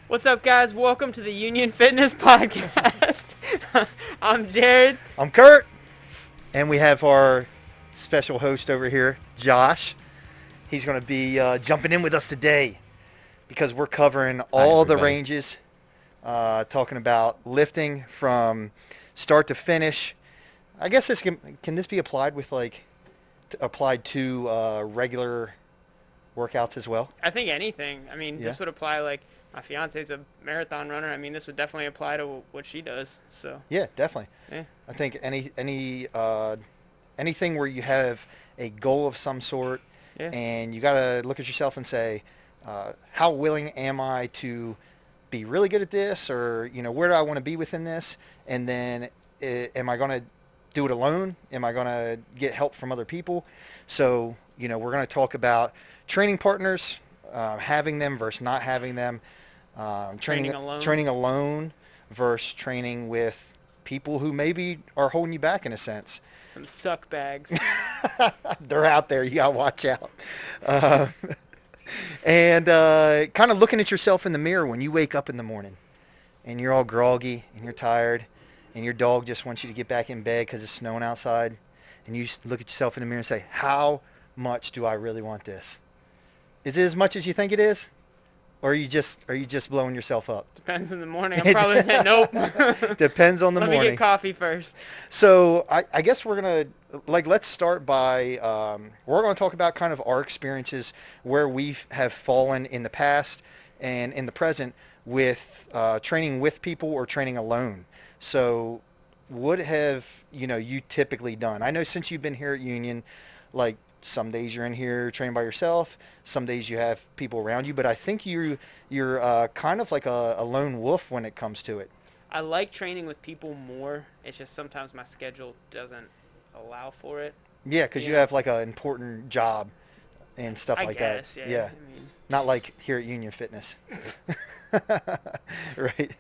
What's up, guys? Welcome to the Union Fitness Podcast. I'm Jared. I'm Kurt, and we have our special host over here, Josh. He's going to be jumping in with us today because we're covering all the ranges, talking about lifting from start to finish. I guess can this be applied with applied to regular workouts as well? I think anything. Yeah. This would apply. Like my fiance's a marathon runner. This would definitely apply to what she does. So Yeah, definitely. yeah, I think anything where you have a goal of some sort, yeah. and you got to look at yourself and say, how willing am I to be really good at this, or where do I want to be within this, and then am I going to do it alone? Am I going to get help from other people? So we're going to talk about training partners, having them versus not having them, training alone versus training with people who maybe are holding you back in a sense. Some suck bags. They're out there. You got to watch out. And kind of looking at yourself in the mirror when you wake up in the morning and you're all groggy and you're tired and your dog just wants you to get back in bed because it's snowing outside, and you just look at yourself in the mirror and say, how much do I really want this? Is it as much as you think it is? Or are you just blowing yourself up? Depends in the morning. I'm probably saying nope. Depends on the morning. Let me get coffee first. So I guess we're going to, let's start by, we're going to talk about kind of our experiences where we have fallen in the past and in the present with training with people or training alone. So what have, you typically done? I know since you've been here at Union, like some days you're in here training by yourself, some days you have people around you, but I think you're kind of like a lone wolf when it comes to it. I like training with people more. It's just sometimes my schedule doesn't allow for it. Yeah, because you have like an important job and stuff I like guess, that. Yeah. Not like here at Union Fitness. Right?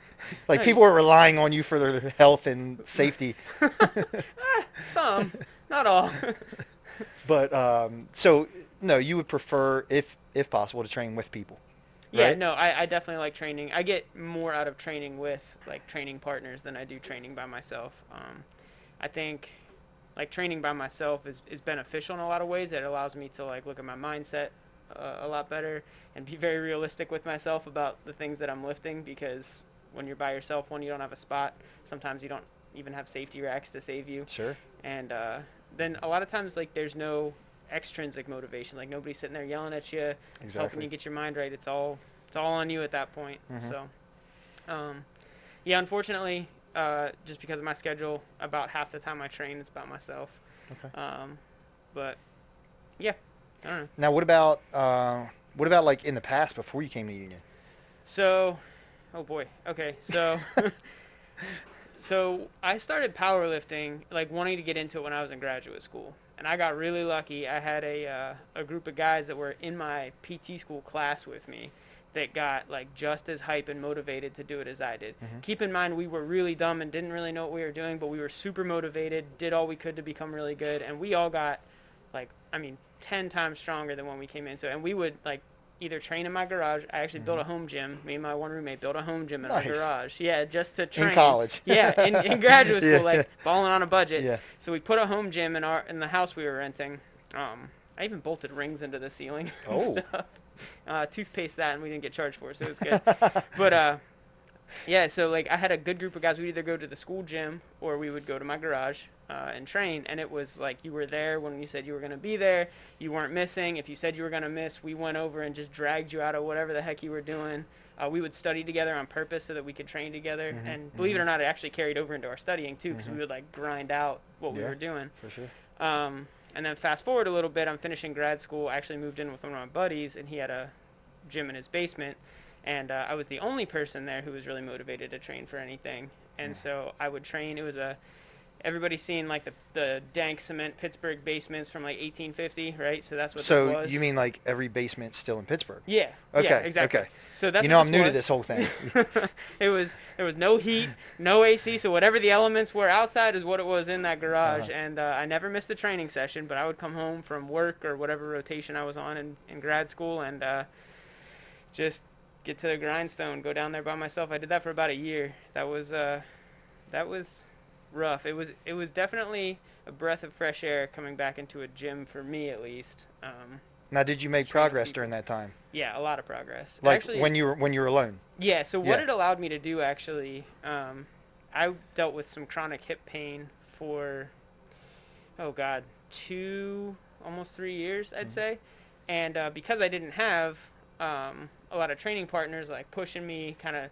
Like people are relying on you for their health and safety. Some, not all. But so no, you would prefer, if possible, to train with people. Yeah, right? no, I definitely like training. I get more out of training with like training partners than I do training by myself. I think like training by myself is beneficial in a lot of ways. It allows me to like look at my mindset a lot better and be very realistic with myself about the things that I'm lifting, because when you're by yourself, one, you don't have a spot. Sometimes you don't even have safety racks to save you. Sure. And then a lot of times like there's no extrinsic motivation. Like nobody's sitting there yelling at you, helping you get your mind right. It's all on you at that point. Mm-hmm. So, yeah, unfortunately, just because of my schedule, about half the time I train, it's about myself. Okay. But yeah, I don't know. Now, what about like in the past before you came to Union? So, oh boy. Okay, so so I started powerlifting, like wanting to get into it when I was in graduate school, and I got really lucky. I had a group of guys that were in my PT school class with me that got like just as hype and motivated to do it as I did. Mm-hmm. Keep in mind, we were really dumb and didn't really know what we were doing, but we were super motivated, did all we could to become really good, and we all got like 10 times stronger than when we came into it. And we would like either train in my garage. I actually built a home gym. Me and my one roommate built a home gym in our garage. Yeah, just to train. In college. Yeah, in graduate school, Yeah. like balling on a budget. Yeah. So we put a home gym in the house we were renting. I even bolted rings into the ceiling and Oh. stuff. Toothpaste that, and we didn't get charged for it, so it was good. But yeah, so like I had a good group of guys. We'd either go to the school gym or we would go to my garage and train. And it was like you were there when you said you were going to be there. You weren't missing. If you said you were going to miss, we went over and just dragged you out of whatever the heck you were doing. We would study together on purpose so that we could train together. Mm-hmm. And believe it or not, it actually carried over into our studying too, because we would like grind out what we were doing. For sure. And then fast forward a little bit, I'm finishing grad school. I actually moved in with one of my buddies, and he had a gym in his basement. And I was the only person there who was really motivated to train for anything. And so I would train. It was everybody's seen like the dank cement Pittsburgh basements from like 1850, right? So that's what this was. So you mean like every basement's still in Pittsburgh? Yeah. Okay. Yeah, exactly. Okay. So that's I'm new to this whole thing. There was no heat, no AC, so whatever the elements were outside is what it was in that garage. And I never missed a training session, but I would come home from work or whatever rotation I was on in grad school and just get to the grindstone, go down there by myself. I did that for about a year. That was rough. It was definitely a breath of fresh air coming back into a gym for me at least. Now, did you make progress during that time? Yeah, a lot of progress. Like actually, when you were alone? Yeah. So what it allowed me to do actually, I dealt with some chronic hip pain for, oh God, almost 3 years, I'd say. And because I didn't have a lot of training partners like pushing me, kind of,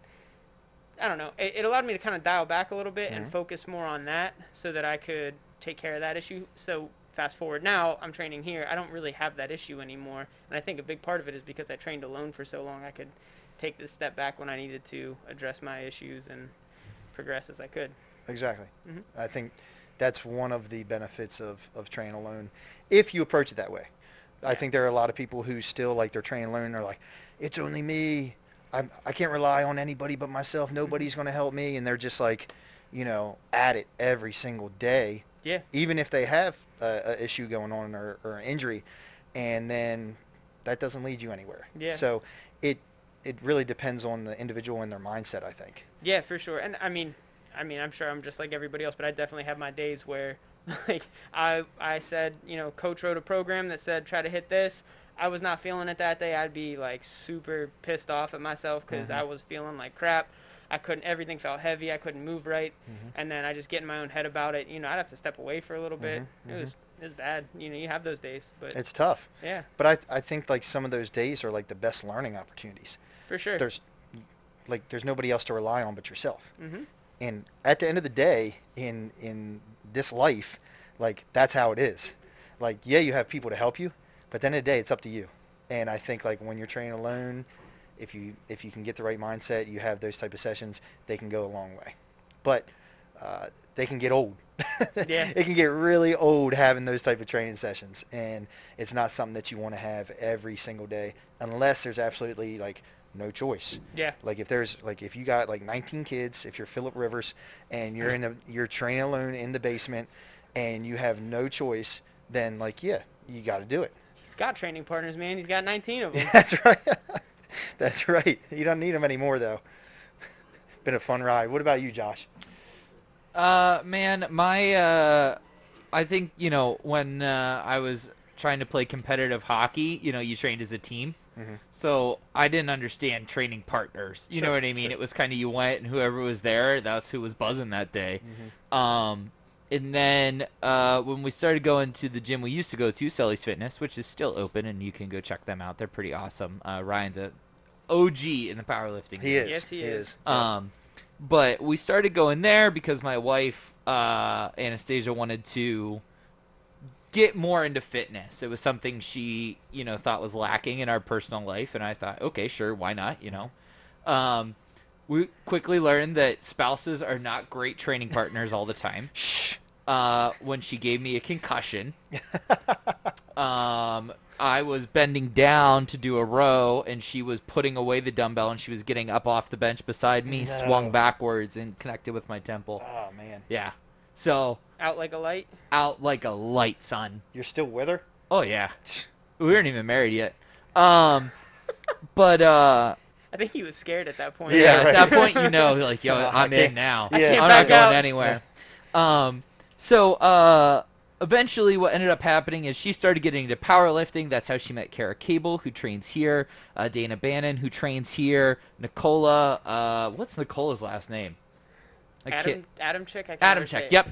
I don't know, it allowed me to kind of dial back a little bit and focus more on that so that I could take care of that issue. So fast forward now, I'm training here. I don't really have that issue anymore. And I think a big part of it is because I trained alone for so long, I could take the step back when I needed to address my issues and progress as I could. Exactly. I think that's one of the benefits of training alone, if you approach it that way. Yeah. I think there are a lot of people who still, like, they're training alone and they're like, it's only me. I can't rely on anybody but myself. Nobody's going to help me. And they're just like, at it every single day. Yeah. Even if they have an issue going on or an injury, and then that doesn't lead you anywhere. Yeah. So it really depends on the individual and their mindset, I think. Yeah, for sure. And I mean, I'm sure I'm just like everybody else, but I definitely have my days where, like, I said, coach wrote a program that said try to hit this. I was not feeling it that day. I'd be like super pissed off at myself because I was feeling like crap. Everything felt heavy. I couldn't move right. And then I just get in my own head about it. I'd have to step away for a little bit. It was bad. You have those days, but it's tough. Yeah. But I think like some of those days are like the best learning opportunities. For sure. There's nobody else to rely on but yourself. And at the end of the day, in this life, like, that's how it is. Like, yeah, you have people to help you, but at the end of the day, it's up to you. And I think, like, when you're training alone, if you can get the right mindset, you have those type of sessions, they can go a long way. But they can get old. Yeah. It can get really old having those type of training sessions, and it's not something that you want to have every single day unless there's absolutely, like, no choice. Yeah. Like, if you got like 19 kids, if you're Phillip Rivers and you're training alone in the basement and you have no choice, then, like, yeah, you got to do it. He's got training partners, man. He's got 19 of them. Yeah, that's right. That's right. You don't need them anymore, though. Been a fun ride. What about you, Josh? Man, I think, when I was trying to play competitive hockey, you trained as a team. So I didn't understand training partners. You know what I mean? Sure. It was kind of you went and whoever was there, that's who was buzzing that day. And then when we started going to the gym we used to go to, Sully's Fitness, which is still open, and you can go check them out. They're pretty awesome. Ryan's a OG in the powerlifting. He is. Yes, he is. But we started going there because my wife, Anastasia, wanted to get more into fitness. It was something she, thought was lacking in our personal life, and I thought, okay, sure, why not, We quickly learned that spouses are not great training partners all the time. When she gave me a concussion, I was bending down to do a row, and she was putting away the dumbbell, and she was getting up off the bench beside me, swung backwards, and connected with my temple. Oh, man. Yeah. So... Out like a light? Out like a light, son. You're still with her? Oh, yeah. We weren't even married yet. But, I think he was scared at that point. Yeah, right. At that point, like, yo, I'm in now. Yeah. I'm not going anywhere. So, eventually what ended up happening is she started getting into powerlifting. That's how she met Kara Cable, who trains here. Dana Bannon, who trains here. Nicola, what's Nicola's last name? Adam Chick? I can't Adam remember Chick, it. yep.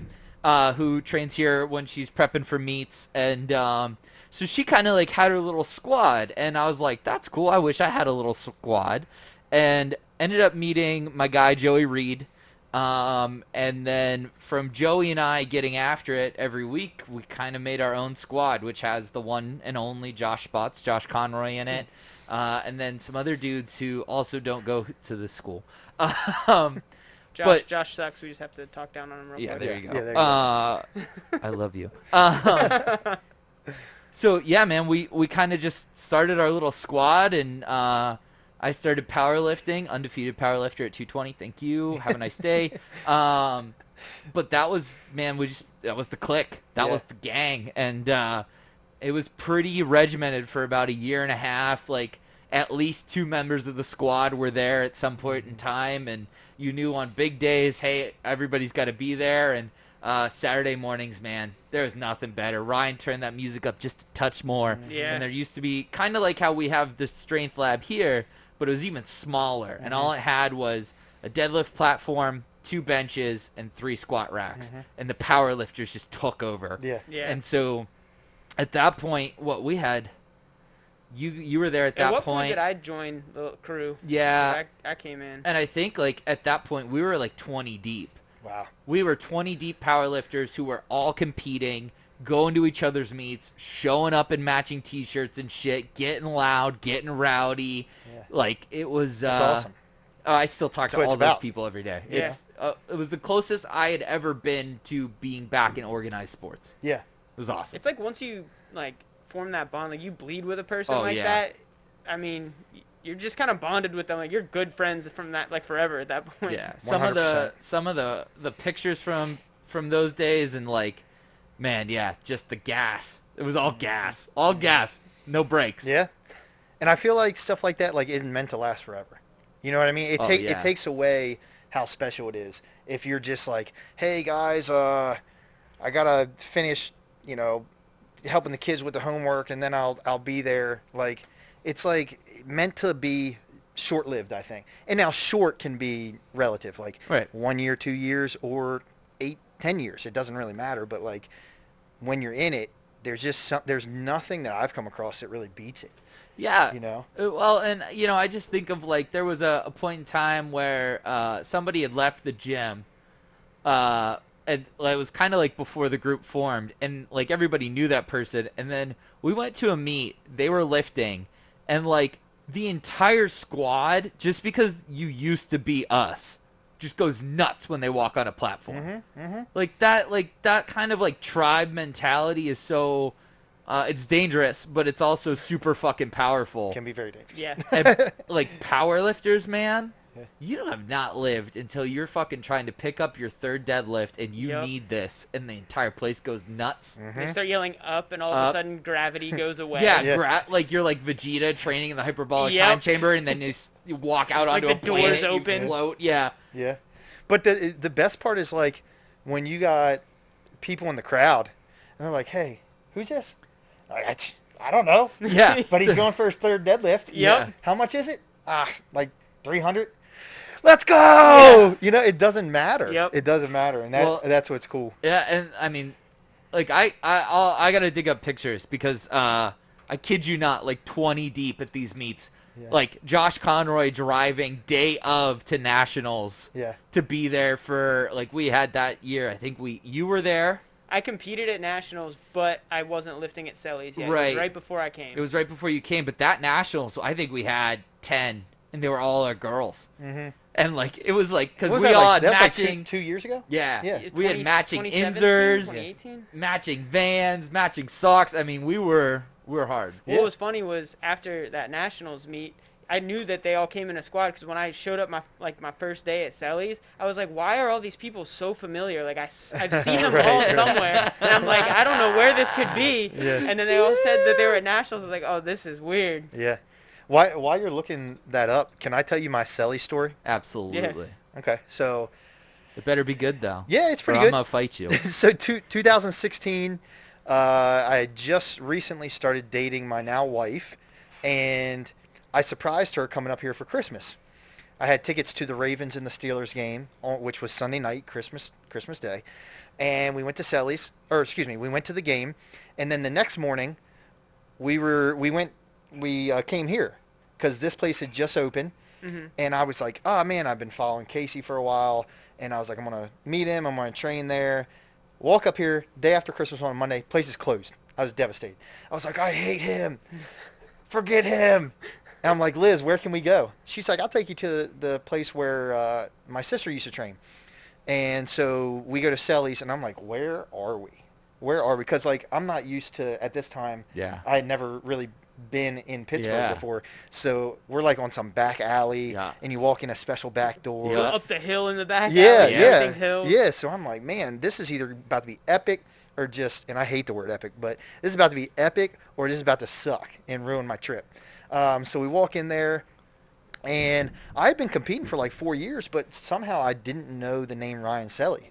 Who trains here when she's prepping for meets. And so she kind of like had her little squad. And I was like, that's cool. I wish I had a little squad. And ended up meeting my guy, Joey Reed. And then from Joey and I getting after it every week, we kind of made our own squad, which has the one and only Josh Spots, Josh Conroy in it. And then some other dudes who also don't go to this school. Josh sucks. We just have to talk down on him real quick. Yeah, there you go. Yeah, there you go. I love you. So, yeah, man, we kind of just started our little squad, and I started powerlifting, undefeated powerlifter at 220. Thank you. Have a nice day. But that was, man, that was the clique. That was the gang. And it was pretty regimented for about a year and a half. Like, at least 2 members of the squad were there at some point in time, and you knew on big days, hey, everybody's got to be there. And Saturday mornings, man, there was nothing better. Ryan turned that music up just a touch more. Yeah. And there used to be kind of like how we have the strength lab here, but it was even smaller. And all it had was a deadlift platform, 2 benches, and 3 squat racks. And the power lifters just took over. Yeah. Yeah. And so at that point, what we had, you were there at that At what point. point did I join the crew? Yeah. I came in. And I think like at that point we were like 20 deep. Wow. We were 20 deep powerlifters who were all competing, going to each other's meets, showing up in matching t-shirts and shit, getting loud, getting rowdy. Yeah. Like it was That's awesome. I still talk That's to what it's all those about. people every day. Yeah. It was the closest I had ever been to being back in organized sports. Yeah. It was awesome. It's like once you like form that bond, like you bleed with a person Oh, like yeah. that. I mean, you're just kind of bonded with them. Like you're good friends from that, like forever at that point. Yeah, 100%. some of the pictures from those days, and like, man, yeah, just the gas. It was all gas, no brakes. Yeah. And I feel like stuff like that like isn't meant to last forever. You know what I mean? Oh, It yeah. takes away how special it is if you're just like, hey guys, I gotta finish, helping the kids with the homework, and then I'll be there. Like, it's like meant to be short-lived, I think. And now short can be relative, like Right. 1 year, 2 years, or 8, 10 years. It doesn't really matter. But like when you're in it, there's nothing that I've come across that really beats it. Yeah. You know? Well, and I just think of like there was a point in time where somebody had left the gym, and it was kind of like before the group formed, and like everybody knew that person, and then we went to a meet. They were lifting, and like the entire squad, just because you used to be us, just goes nuts when they walk on a platform. Like that kind of like tribe mentality is so. It's dangerous, but it's also super fucking powerful. Can be very dangerous. Yeah. And, like powerlifters, man, Yeah. you have not lived until you're fucking trying to pick up your 3rd deadlift, and you Yep. need this, and the entire place goes nuts. They start yelling up, and all of a Up. sudden gravity goes away. Yeah, Yeah. like you're like Vegeta training in the hyperbolic Yep. time chamber, and then you walk out Like onto the a planet, doors you open. float. Yeah, Yeah. But the best part is like when you got people in the crowd and they're like, "Hey, who's this?" I don't know. yeah. But he's going for his 3rd deadlift. Yep. How much is it? Like 300. Let's go. Yeah. It doesn't matter. Yep. It doesn't matter, and that's what's cool. Yeah, and I mean, like I gotta dig up pictures because I kid you not, like 20 deep at these meets. Yeah. Like Josh Conroy driving day of to nationals Yeah. to be there for like we had that year. I think you were there. I competed at nationals, but I wasn't lifting at Sellies yet. It was Right. right before I came. It was right before you came, but that nationals, I think we had 10, and they were all our girls. Mm-hmm. And like it was like because What was we that, all like, had that was like matching. 2 years ago. Yeah, Yeah. we had matching 2017, inserts, 2018. matching Vans, matching socks. I mean, we were hard. Yeah. What was funny was after that nationals meet, I knew that they all came in a squad because when I showed up my first day at Sellies, I was like, why are all these people so familiar? Like I've seen them Right, all right. somewhere, and I'm like, I don't know where this could be. Yeah. And then they all said that they were at nationals. I was like, oh, this is weird. Yeah. While you're looking that up, can I tell you my Selly story? Absolutely. Okay. So It better be good though. yeah, it's Or pretty I'm good. gonna fight you. So 2016, I had just recently started dating my now wife, and I surprised her coming up here for Christmas. I had tickets to the Ravens and the Steelers game, which was Sunday night, Christmas Day, and we went to Selly's, we went to the game, and then the next morning, we came here because this place had just opened. Mm-hmm. And I was like, oh, man, I've been following Casey for a while. And I was like, I'm going to meet him. I'm going to train there. Walk up here, day after Christmas on a Monday. Place is closed. I was devastated. I was like, I hate him. Forget him. And I'm like, Liz, where can we go? She's like, I'll take you to the place where my sister used to train. And so we go to Selly's, and I'm like, where are we? Where are we? Because, like, I'm not used to, at this time, Yeah. I had never really been in Pittsburgh Yeah. before. So we're like on some back alley, Yeah. and you walk in a special back door. You go up the hill in the back. Yeah, alley, yeah, everything's hills. yeah. So I'm like, man, this is either about to be epic or just, and I hate the word epic, but this is about to be epic or this is about to suck and ruin my trip. So we walk in there, and I had been competing for like 4 years, but somehow I didn't know the name Ryan Selly.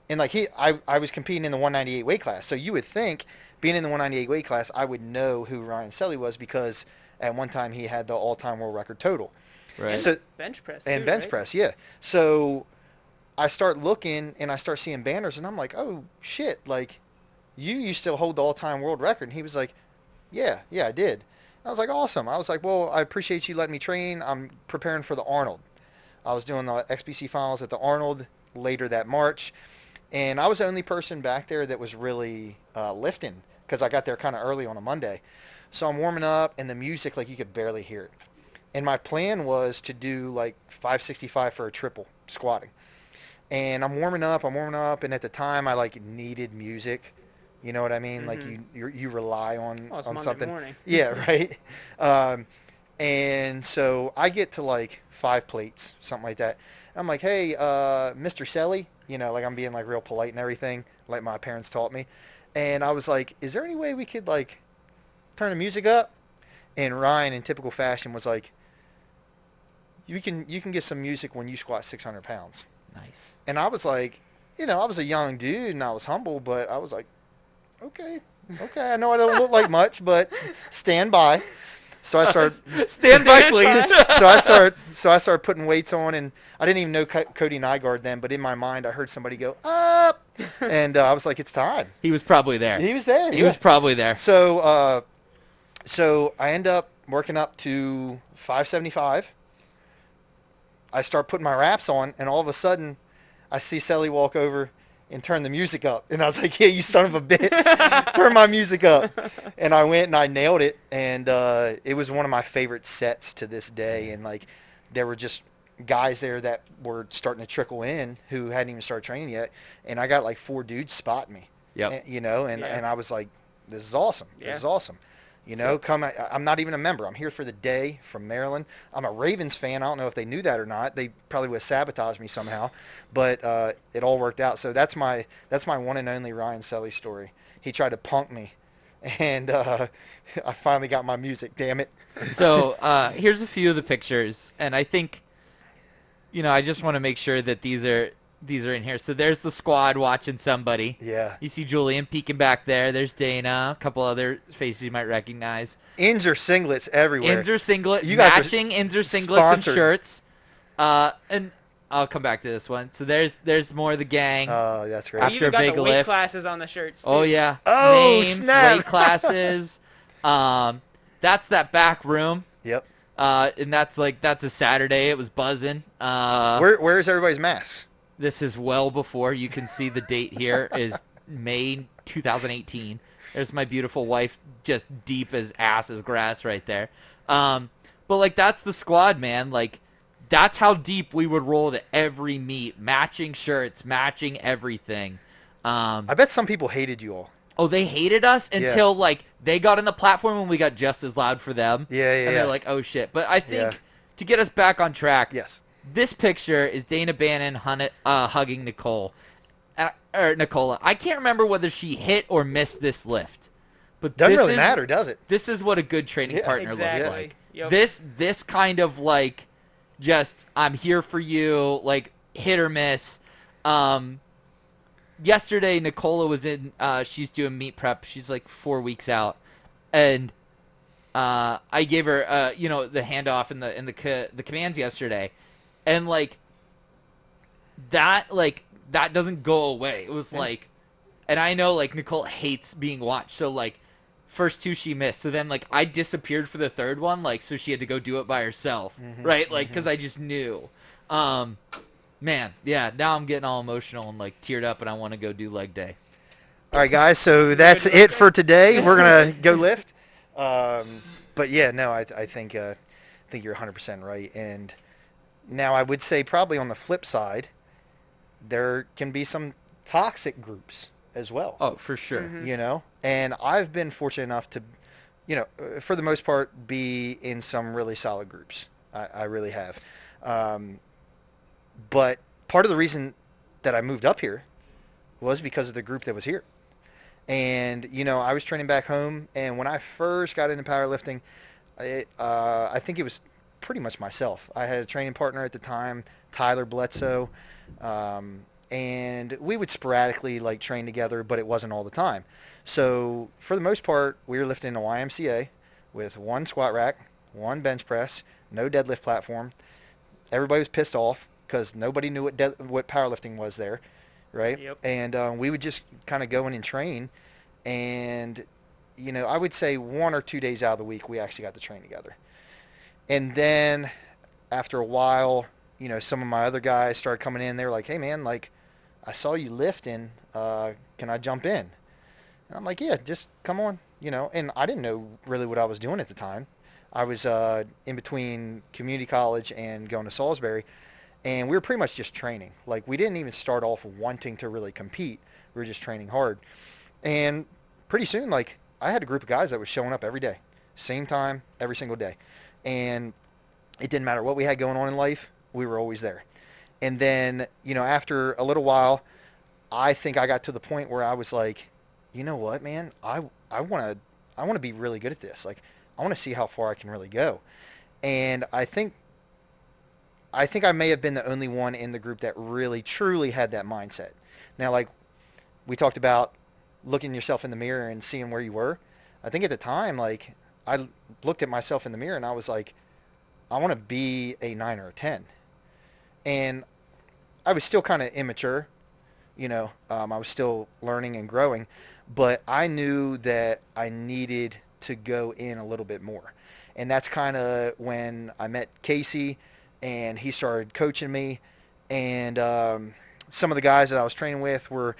And like I was competing in the 198 weight class, so you would think, being in the 198 weight class, I would know who Ryan Selly was because at one time he had the all-time world record total. Right. And So bench press. and too, bench right? press, yeah. So I start looking and I start seeing banners, and I'm like, oh shit, like you used to hold the all-time world record. And he was like, yeah, I did. I was like, awesome. I was like, well, I appreciate you letting me train. I'm preparing for the Arnold. I was doing the XBC finals at the Arnold later that March, and I was the only person back there that was really lifting because I got there kind of early on a Monday. So I'm warming up, and the music, like, you could barely hear it. And my plan was to do like 565 for a triple squatting. And I'm warming up, and at the time I like needed music. You know what I mean? Like you rely on Oh, it's on Monday something. morning. Yeah, right. And so I get to like 5 plates, something like that. I'm like, hey, Mr. Selly, you know, like I'm being like real polite and everything, like my parents taught me. And I was like, is there any way we could like turn the music up? And Ryan, in typical fashion, was like, you can get some music when you squat 600 pounds. Nice. And I was like, you know, I was a young dude and I was humble, but I was like, okay, I know I don't look like much, but stand by. So I started Stand by, please. so I started putting weights on, and I didn't even know Cody Nygaard then, but in my mind I heard somebody go up, and I was like, it's time. He was probably there. He was there. He was probably there. So so I end up working up to 575. I start putting my wraps on, and all of a sudden I see Selly walk over and turn the music up. And I was like, yeah, you son of a bitch, turn my music up. And I went and I nailed it, and it was one of my favorite sets to this day. And like, there were just guys there that were starting to trickle in who hadn't even started training yet, and I got like 4 dudes spot me. Yep. You know, and I was like, this is awesome. Yeah. This is awesome. You know, I'm not even a member. I'm here for the day from Maryland. I'm a Ravens fan. I don't know if they knew that or not. They probably would have sabotaged me somehow, but it all worked out. So that's my one and only Ryan Selly story. He tried to punk me, and I finally got my music. Damn it. So here's a few of the pictures, and I think, you know, I just want to make sure that these are in here. So there's the squad watching somebody. Yeah. You see Julian peeking back there. There's Dana. A couple other faces you might recognize. Inzer singlets everywhere. Inzer singlet, You guys are matching Inzer singlets sponsored. and shirts. And I'll come back to this one. So there's more of the gang. Oh, that's great. We After even a got big the weight lift. classes on the shirts. Too. Oh yeah. Oh, Names, snap. weight classes. That's that back room. Yep. And that's a Saturday. It was buzzing. Where's everybody's masks? This is well before. You can see the date here is May 2018. There's my beautiful wife, just deep as ass as grass right there. But like, that's the squad, man. Like, that's how deep we would roll to every meet, matching shirts, matching everything. I bet some people hated you all. Oh, they hated us until like they got on the platform and we got just as loud for them. Yeah, And they're like, oh shit. But I think Yeah. to get us back on track, Yes. this picture is Dana Bannon hugging Nicole. Or Nicola. I can't remember whether she hit or missed this lift. But Doesn't this really is, matter, does it? This is what a good training Yeah. partner Exactly. looks like. Yep. This kind of like, just I'm here for you, like hit or miss. Yesterday Nicola was in. She's doing meet prep. She's like 4 weeks out, and I gave her the handoff and the commands yesterday, and like that doesn't go away. It was like, and I know like Nicole hates being watched, so like first 2 she missed, so then like I disappeared for the third one, like so she had to go do it by herself, right? Like because I just knew. Man, yeah. Now I'm getting all emotional and like teared up, and I want to go do leg day. All right, guys. So that's it for today. We're gonna go lift. But yeah, no, I think you're 100% right. And now I would say probably on the flip side, there can be some toxic groups as well. Oh, for sure. Mhm. You know, and I've been fortunate enough to, you know, for the most part, be in some really solid groups. I really have. But part of the reason that I moved up here was because of the group that was here. And, you know, I was training back home, and when I first got into powerlifting, I think it was pretty much myself. I had a training partner at the time, Tyler Bledsoe, and we would sporadically like train together, but it wasn't all the time. So for the most part, we were lifting a YMCA with one squat rack, one bench press, no deadlift platform. Everybody was pissed off because nobody knew what powerlifting was there, right? Yep. And we would just kind of go in and train, and I would say 1 or 2 days out of the week we actually got to train together. And then after a while, some of my other guys started coming in. They were like, "Hey man, like I saw you lifting. Can I jump in?" And I'm like, "Yeah, just come on." And I didn't know really what I was doing at the time. I was in between community college and going to Salisbury, and we were pretty much just training. Like we didn't even start off wanting to really compete. We were just training hard. And pretty soon, like I had a group of guys that was showing up every day, same time, every single day. And it didn't matter what we had going on in life, we were always there. And then, after a little while, I think I got to the point where I was like, you know what, man, I want to be really good at this. Like, I want to see how far I can really go. And I think I may have been the only one in the group that really, truly had that mindset. Now, like, we talked about looking yourself in the mirror and seeing where you were. I think at the time, like, I looked at myself in the mirror and I was like, I want to be a 9 or a 10. And I was still kind of immature, I was still learning and growing, but I knew that I needed to go in a little bit more. And that's kind of when I met Casey and he started coaching me. And some of the guys that I was training with were,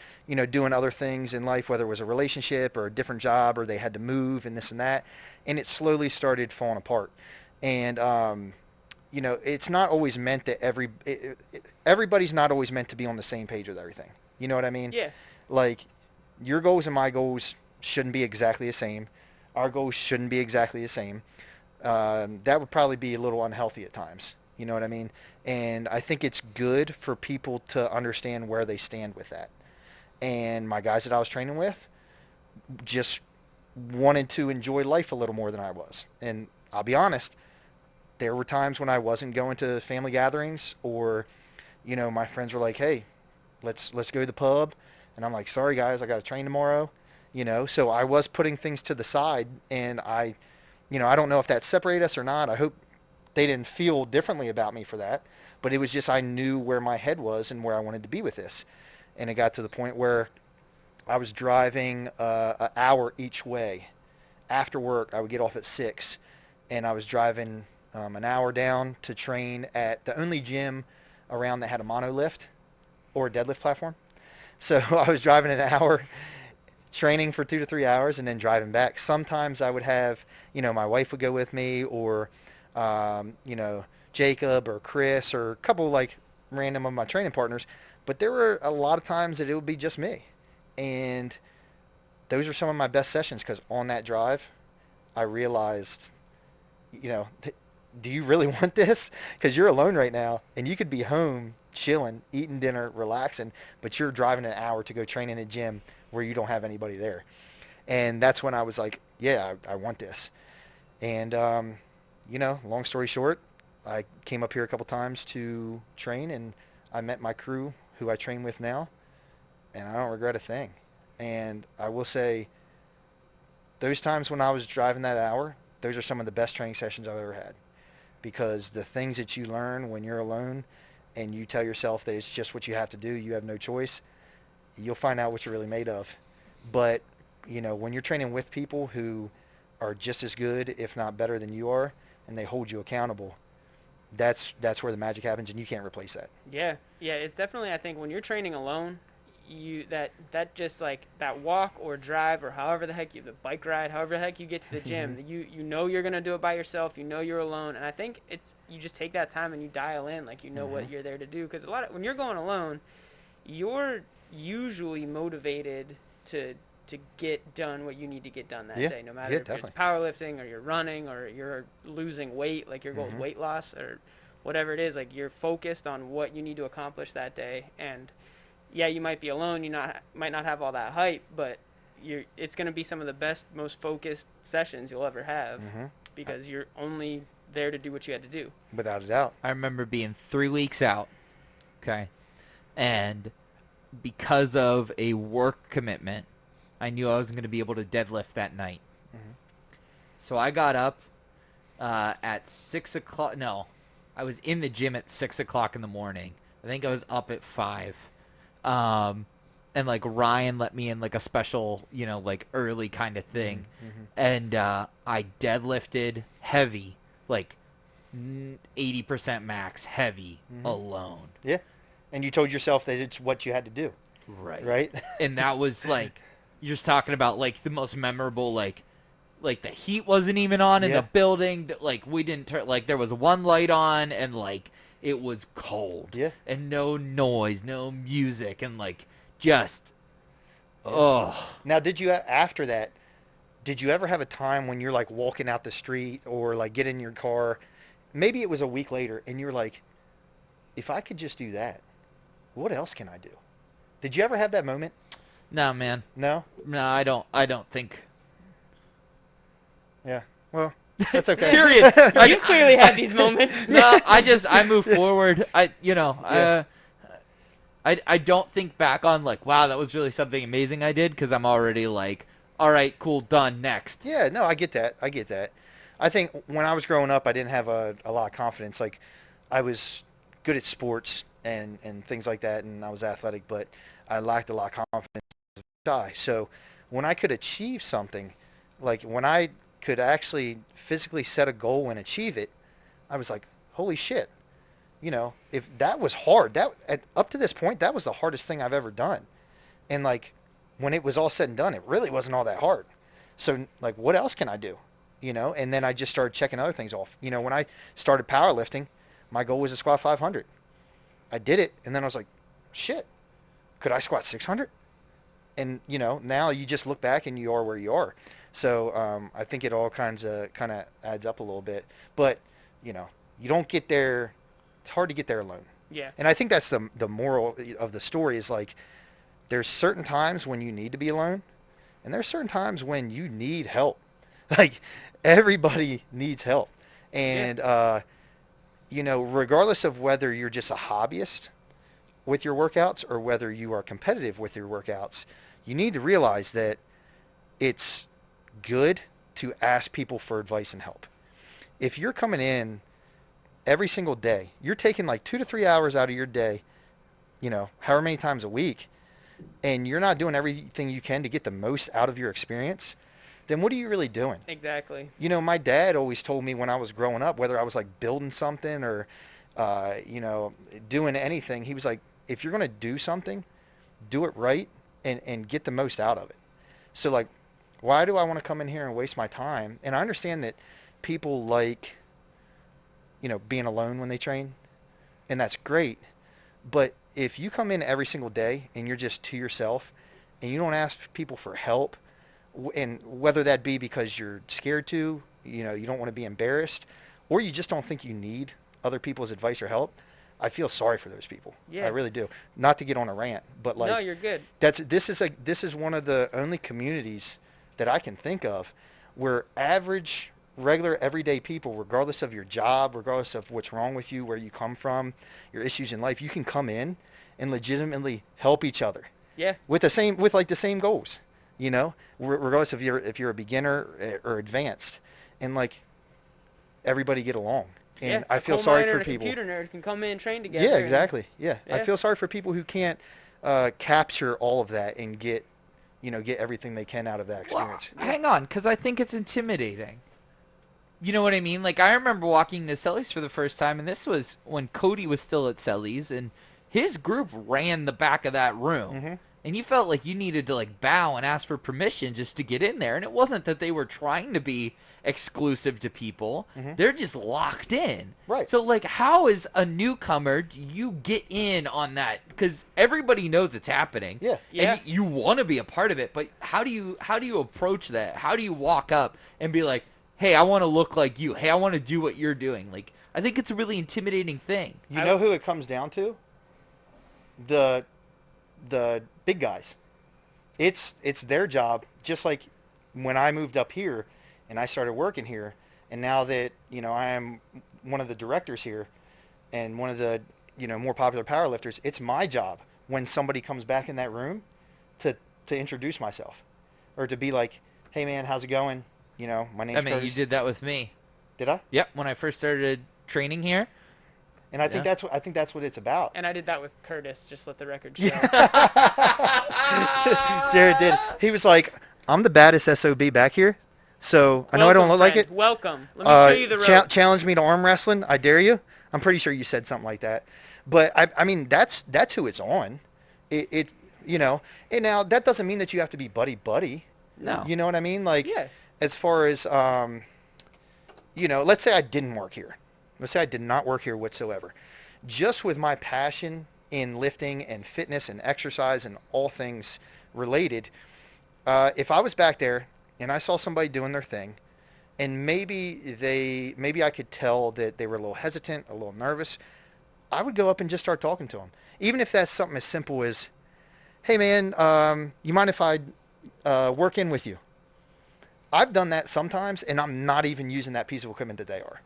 doing other things in life, whether it was a relationship or a different job or they had to move and this and that. And it slowly started falling apart. And, it's not always meant that everybody's not always meant to be on the same page with everything. You know what I mean? Yeah. Like, your goals and my goals shouldn't be exactly the same. Our goals shouldn't be exactly the same. That would probably be a little unhealthy at times. You know what I mean? And I think it's good for people to understand where they stand with that. And my guys that I was training with just wanted to enjoy life a little more than I was. And I'll be honest, there were times when I wasn't going to family gatherings or, my friends were like, "Hey, let's go to the pub." And I'm like, "Sorry guys, I got to train tomorrow." So I was putting things to the side, and I don't know if that separated us or not. I hope they didn't feel differently about me for that, but it was just, I knew where my head was and where I wanted to be with this. And it got to the point where I was driving an hour each way. After work, I would get off at 6, and I was driving an hour down to train at the only gym around that had a monolift or a deadlift platform. So I was driving an hour, training for 2 to 3 hours, and then driving back. Sometimes I would have, my wife would go with me, or, Jacob or Chris or a couple like random of my training partners. But there were a lot of times that it would be just me. And those were some of my best sessions, because on that drive, I realized, do you really want this? Because you're alone right now, and you could be home chilling, eating dinner, relaxing, but you're driving an hour to go train in a gym where you don't have anybody there. And that's when I was like, yeah, I want this. And, long story short, I came up here a couple times to train, and I met my crew who I train with now, and I don't regret a thing. And I will say, those times when I was driving that hour, those are some of the best training sessions I've ever had. Because the things that you learn when you're alone and you tell yourself that it's just what you have to do, you have no choice, you'll find out what you're really made of. But, when you're training with people who are just as good, if not better than you are, and they hold you accountable, that's where the magic happens, and you can't replace that. Yeah, it's definitely, I think, when you're training alone, that just like that walk or drive or however the heck the bike ride, however the heck you get to the gym, you're gonna do it by yourself. You're alone, and I think you just take that time and you dial in, like what you're there to do. Because when you're going alone, you're usually motivated to get done what you need to get done that day, no matter if it's powerlifting or you're running or you're losing weight, like you're going weight loss or whatever it is. Like, you're focused on what you need to accomplish that day. And yeah, you might be alone, might not have all that hype, but it's going to be some of the best, most focused sessions you'll ever have, because you're only there to do what you had to do. Without a doubt. I remember being 3 weeks out, okay, and because of a work commitment, I knew I wasn't going to be able to deadlift that night. Mhm. So I got up at 6 o'clock. No, I was in the gym at 6 o'clock in the morning. I think I was up at 5. And like Ryan let me in like a special, like early kind of thing. Mhm. And I deadlifted heavy, like 80% max heavy alone. Yeah. And you told yourself that it's what you had to do, right? And that was like, you're just talking about like the most memorable, like the heat wasn't even on in Yeah. the building. Like we didn't turn, like there was one light on and like it was cold. Yeah. And no noise, no music, and like just, oh. Now, after that, did you ever have a time when you're like walking out the street or like get in your car, maybe it was a week later, and you're like, if I could just do that, what else can I do? Did you ever have that moment? No, man. No? No, I don't think. Yeah. Well, that's okay. Period. You clearly had these moments. No, I move forward. Yeah. I don't think back on like, wow, that was really something amazing I did, because I'm already like, all right, cool, done, next. Yeah, no, I get that. I think when I was growing up, I didn't have a lot of confidence. Like, I was good at sports and things like that, and I was athletic, but I lacked a lot of confidence as a guy. So when I could achieve something, like when I could actually physically set a goal and achieve it, I was like, holy shit. If that was hard, up to this point, that was the hardest thing I've ever done. And like, when it was all said and done, it really wasn't all that hard. So like, what else can I do? And then I just started checking other things off. When I started powerlifting, my goal was to squat 500. I did it, and then I was like, shit, could I squat 600? And now you just look back and you are where you are. So I think it all kind of adds up a little bit. But you don't get there. It's hard to get there alone. Yeah. And I think that's the moral of the story is like, there's certain times when you need to be alone, and there's certain times when you need help. Like, everybody needs help. And, regardless of whether you're just a hobbyist with your workouts or whether you are competitive with your workouts, you need to realize that it's good to ask people for advice and help. If you're coming in every single day, you're taking like 2 to 3 hours out of your day, however many times a week, and you're not doing everything you can to get the most out of your experience, then what are you really doing? Exactly. My dad always told me when I was growing up, whether I was like building something or, doing anything, he was like, if you're going to do something, do it right and get the most out of it. So like, why do I want to come in here and waste my time? And I understand that people like, being alone when they train, and that's great. But if you come in every single day and you're just to yourself and you don't ask people for help, and whether that be because you're scared to, you don't want to be embarrassed, or you just don't think you need other people's advice or help, I feel sorry for those people. Yeah. I really do. Not to get on a rant, but like, No, you're good. this is one of the only communities that I can think of where average, regular, everyday people, regardless of your job, regardless of what's wrong with you, where you come from, your issues in life, you can come in and legitimately help each other. Yeah. With the same goals, regardless if you're a beginner or advanced, and like, everybody get along. And I feel sorry for people. A computer nerd can come in and train together. Yeah, exactly. Yeah. I Yeah. feel sorry for people who can't capture all of that and get everything they can out of that experience. Well, hang on, because I think it's intimidating. You know what I mean? Like, I remember walking to Selly's for the first time, and this was when Cody was still at Selly's, and his group ran the back of that room. Mm-hmm. And you felt like you needed to, like, bow and ask for permission just to get in there. And it wasn't that they were trying to be exclusive to people. Mhm. They're just locked in. Right. So, like, how as a newcomer do you get in on that? Because everybody knows it's happening. Yeah. Yeah. And you want to be a part of it, but how do you approach that? How do you walk up and be like, hey, I want to look like you. Hey, I want to do what you're doing. Like, I think it's a really intimidating thing. You know who it comes down to? The big guys. It's their job, just like when I moved up here and I started working here, And now that, I am one of the directors here and one of the, more popular powerlifters, it's my job when somebody comes back in that room to introduce myself or to be like, hey man, how's it going? My name's Curtis. You did that with me. Did I? Yep, when I first started training here. And I think that's what it's about. And I did that with Curtis, just let the record show. Jared did. He was like, I'm the baddest SOB back here. So I know I don't look like it. Welcome. Let me show you the ropes. Challenge me to arm wrestling. I dare you. I'm pretty sure you said something like that. But I mean, that's who it's on. And now that doesn't mean that you have to be buddy. No. You know what I mean? Like, Yeah. as far as, let's say I didn't work here. Let's say I did not work here whatsoever. Just with my passion in lifting and fitness and exercise and all things related, if I was back there and I saw somebody doing their thing, and maybe I could tell that they were a little hesitant, a little nervous, I would go up and just start talking to them. Even if that's something as simple as, hey man, you mind if I work in with you? I've done that sometimes, and I'm not even using that piece of equipment that they are.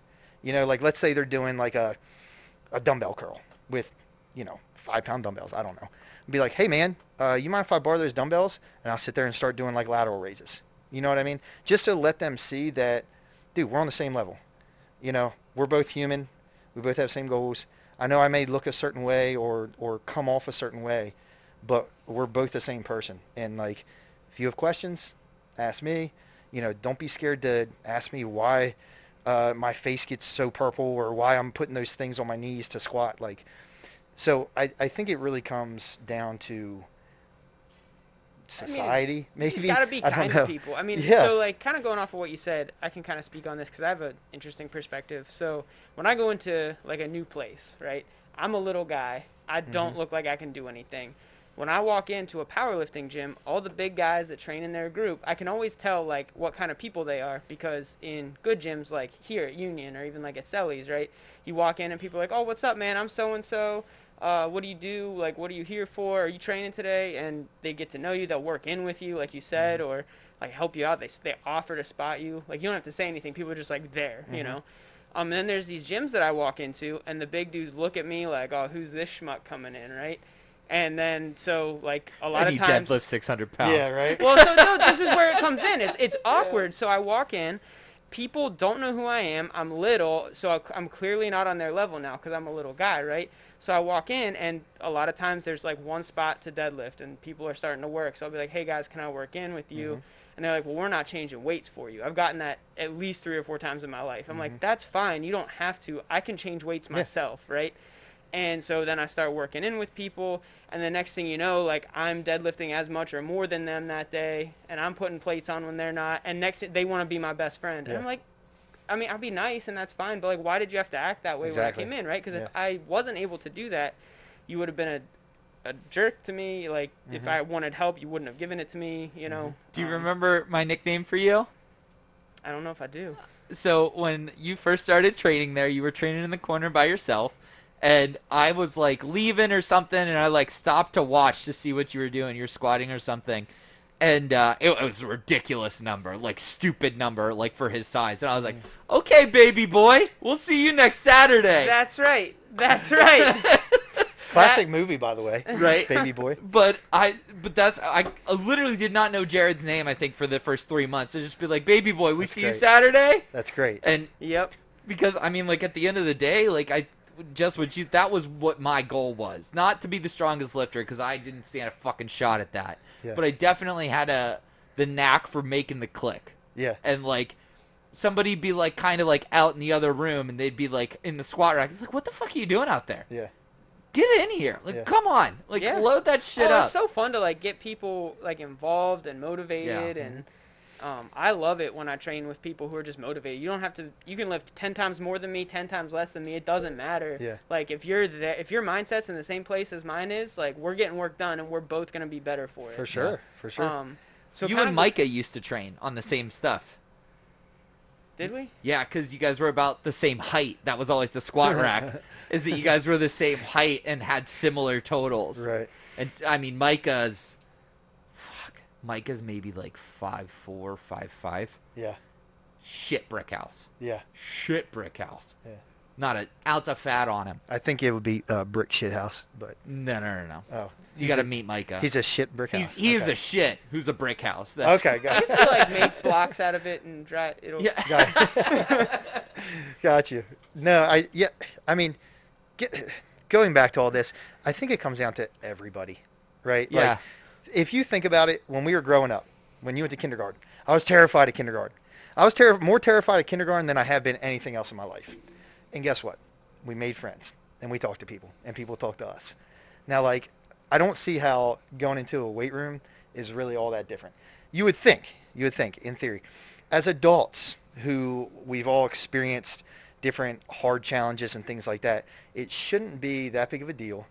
Like let's say they're doing like a dumbbell curl with, 5-pound dumbbells. I don't know. Be like, hey man, you mind if I borrow those dumbbells? And I'll sit there and start doing like lateral raises. You know what I mean? Just to let them see that, dude, we're on the same level. We're both human. We both have the same goals. I know I may look a certain way or come off a certain way, but we're both the same person. And like, if you have questions, ask me. Don't be scared to ask me why my face gets so purple or why I'm putting those things on my knees to squat. Like, so I think it really comes down to society, maybe. You just gotta be kind to people. I mean, so like kind of going off of what you said, I can kind of speak on this because I have an interesting perspective. So when I go into like a new place, right, I'm a little guy. I don't look like I can do anything. When I walk into a powerlifting gym, all the big guys that train in their group, I can always tell like what kind of people they are because in good gyms like here at Union or even like at Selly's, right, you walk in and people are like, oh, what's up, man? I'm so-and-so. What do you do? Like, what are you here for? Are you training today? And they get to know you. They'll work in with you, like you said, or like help you out. They offer to spot you. Like, you don't have to say anything. People are just like there, And then there's these gyms that I walk into, and the big dudes look at me like, oh, who's this schmuck coming in, right? And then, so, like, a lot of times... he deadlifts 600 pounds. Yeah, right? Well, so, no, this is where it comes in. It's awkward. So I walk in. People don't know who I am. I'm little, so I'm clearly not on their level now because I'm a little guy, right? So I walk in, and a lot of times there's, like, one spot to deadlift, and people are starting to work. So I'll be like, hey, guys, can I work in with you? And they're like, well, we're not changing weights for you. I've gotten that at least 3 or 4 times in my life. I'm like, that's fine. You don't have to. I can change weights myself, right? And so then I start working in with people, and the next thing you know, like, I'm deadlifting as much or more than them that day, and I'm putting plates on when they're not, and they want to be my best friend. And I'm like, I mean, I'll be nice, and that's fine, but, like, why did you have to act that way when I came in, right? Because if I wasn't able to do that, you would have been a jerk to me. Like, if I wanted help, you wouldn't have given it to me, Do you remember my nickname for you? I don't know if I do. So when you first started training there, you were training in the corner by yourself. And I was, like, leaving or something, and I, like, stopped to watch to see what you were doing. You're squatting or something. And it was a ridiculous number, like, stupid number, like, for his size. And I was like, okay, baby boy, we'll see you next Saturday. That's right. That's right. Classic movie, by the way. Right. Baby boy. But I literally did not know Jared's name, I think, for the first 3 months. I'd just be like, baby boy, we see you Saturday? That's great. And, because, I mean, like, at the end of the day, like, that was what my goal was. Not to be the strongest lifter, because I didn't stand a fucking shot at that. Yeah. But I definitely had the knack for making the click. Yeah. And, like, somebody'd be, like, kind of, like, out in the other room, and they'd be, like, in the squat rack. Like, what the fuck are you doing out there? Yeah. Get in here. Like, come on. Like, load that shit up. It's so fun to, like, get people, like, involved and motivated and... I love it when I train with people who are just motivated. You don't have to. You can lift 10 times more than me, 10 times less than me. It doesn't matter. Yeah. Like if you're there, if your mindset's in the same place as mine is, like we're getting work done and we're both gonna be better for it. For sure. Yeah. For sure. So you and Micah used to train on the same stuff. Did we? Yeah, because you guys were about the same height. That was always the squat rack. Is that you guys were the same height and had similar totals. Right. And I mean, Micah's maybe like 5'4", 5'5". Yeah. shit brick house. Yeah. Shit brick house. Yeah. Not an ounce of fat on him. I think it would be brick shit house, but No. oh, You got to meet Micah. He's a shit brick house. He is Okay. a shit who's a brick house. That's, Okay, got You can still like make blocks out of it and dry it'll. Yeah. Got you. No, I mean, going back to all this, I think it comes down to everybody, right? Yeah. Like, if you think about it, when we were growing up, when you went to kindergarten, I was terrified of kindergarten. I was more terrified of kindergarten than I have been anything else in my life. And guess what? We made friends, and we talked to people, and people talked to us. Now, like, I don't see how going into a weight room is really all that different. You would think, in theory, as adults who we've all experienced different hard challenges and things like that, it shouldn't be that big of a deal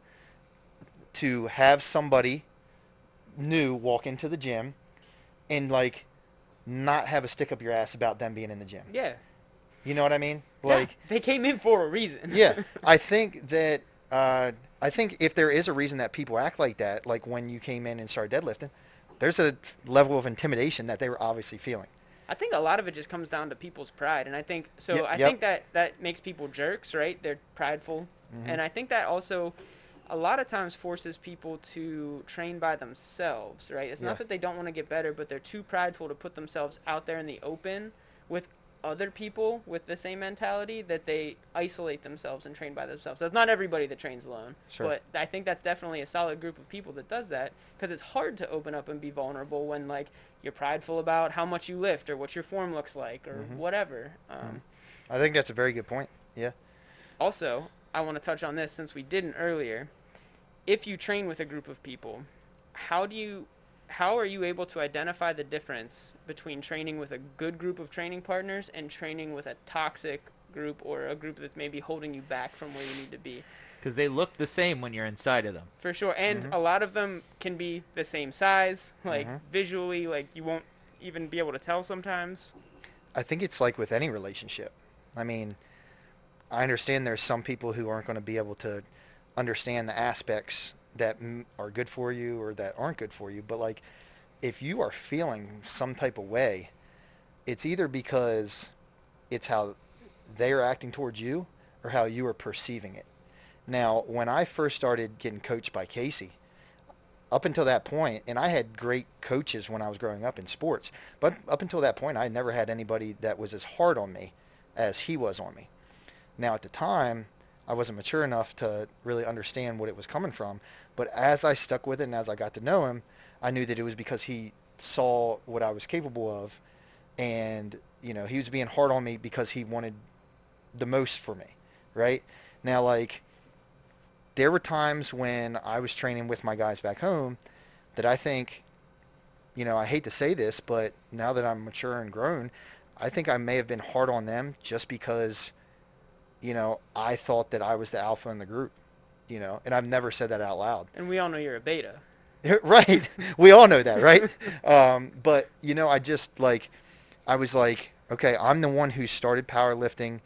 to have somebody new walk into the gym and, like, not have a stick up your ass about them being in the gym. Yeah. You know what I mean? Yeah, Like, they came in for a reason. yeah, I think that I think if there is a reason that people act like that, like when you came in and started deadlifting, there's a level of intimidation that they were obviously feeling. I think a lot of it just comes down to people's pride, and I think so. Yep, I yep. think that makes people jerks, right? They're prideful, and I think that also a lot of times forces people to train by themselves, right? It's Yeah. not that they don't want to get better, but they're too prideful to put themselves out there in the open with other people with the same mentality, that they isolate themselves and train by themselves. That's not everybody that trains alone, Sure. but I think that's definitely a solid group of people that does that, because it's hard to open up and be vulnerable when, like, you're prideful about how much you lift or what your form looks like or whatever. I think that's a very good point. Yeah. Also, I want to touch on this since we didn't earlier. If you train with a group of people, how are you able to identify the difference between training with a good group of training partners and training with a toxic group or a group that's maybe holding you back from where you need to be? Because they look the same when you're inside of them. For sure. And a lot of them can be the same size, like visually, like you won't even be able to tell sometimes. I think it's like with any relationship. I mean, I understand there's some people who aren't going to be able to understand the aspects that are good for you or that aren't good for you. But, like, if you are feeling some type of way, it's either because it's how they are acting towards you or how you are perceiving it. Now, when I first started getting coached by Casey, up until that point, and I had great coaches when I was growing up in sports, but up until that point, I never had anybody that was as hard on me as he was on me. Now, at the time, I wasn't mature enough to really understand what it was coming from, but as I stuck with it and as I got to know him, I knew that it was because he saw what I was capable of, and, you know, he was being hard on me because he wanted the most for me, right? Now, like, there were times when I was training with my guys back home that I think, you know, I hate to say this, but now that I'm mature and grown, I think I may have been hard on them just because, you know, I thought that I was the alpha in the group, you know, and I've never said that out loud. And we all know you're a beta. Right. We all know that, right? But, you know, I was like, okay, I'm the one who started powerlifting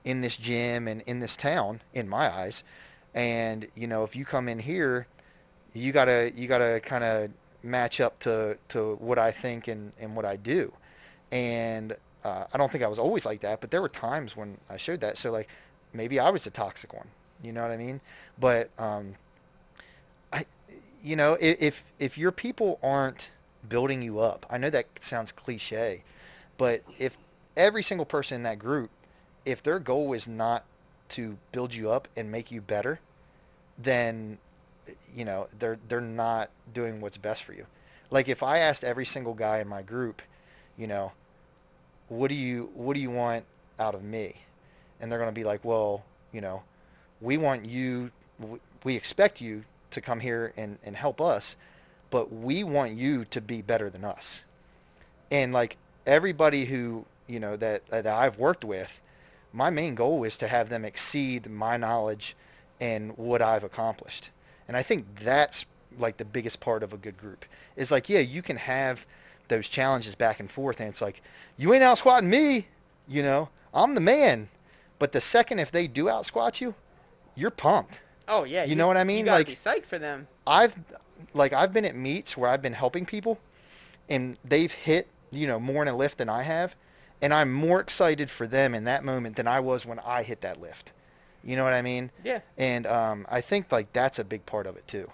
in this gym and in this town, in my eyes. And, you know, if you come in here, you gotta kind of match up to what I think and what I do. And I don't think I was always like that, but there were times when I showed that. So, like, maybe I was the toxic one. You know what I mean? But, you know, if your people aren't building you up, I know that sounds cliche, but if every single person in that group, if their goal is not to build you up and make you better, then, you know, they're not doing what's best for you. Like, if I asked every single guy in my group, you know, what do you want out of me? And they're going to be like, well, you know, we expect you to come here and help us, but we want you to be better than us. And, like, everybody who, you know, that I've worked with, my main goal is to have them exceed my knowledge and what I've accomplished. And I think that's, like, the biggest part of a good group. Is like, yeah, you can have those challenges back and forth, and it's like, you ain't out squatting me, you know, I'm the man. But the second if they do out squat you, you're pumped. Oh yeah, you know what I mean? You gotta Like, be psyched for them. I've been at meets where I've been helping people, and they've hit, you know, more in a lift than I have, and I'm more excited for them in that moment than I was when I hit that lift. You know what I mean? Yeah. And I think like that's a big part of it too.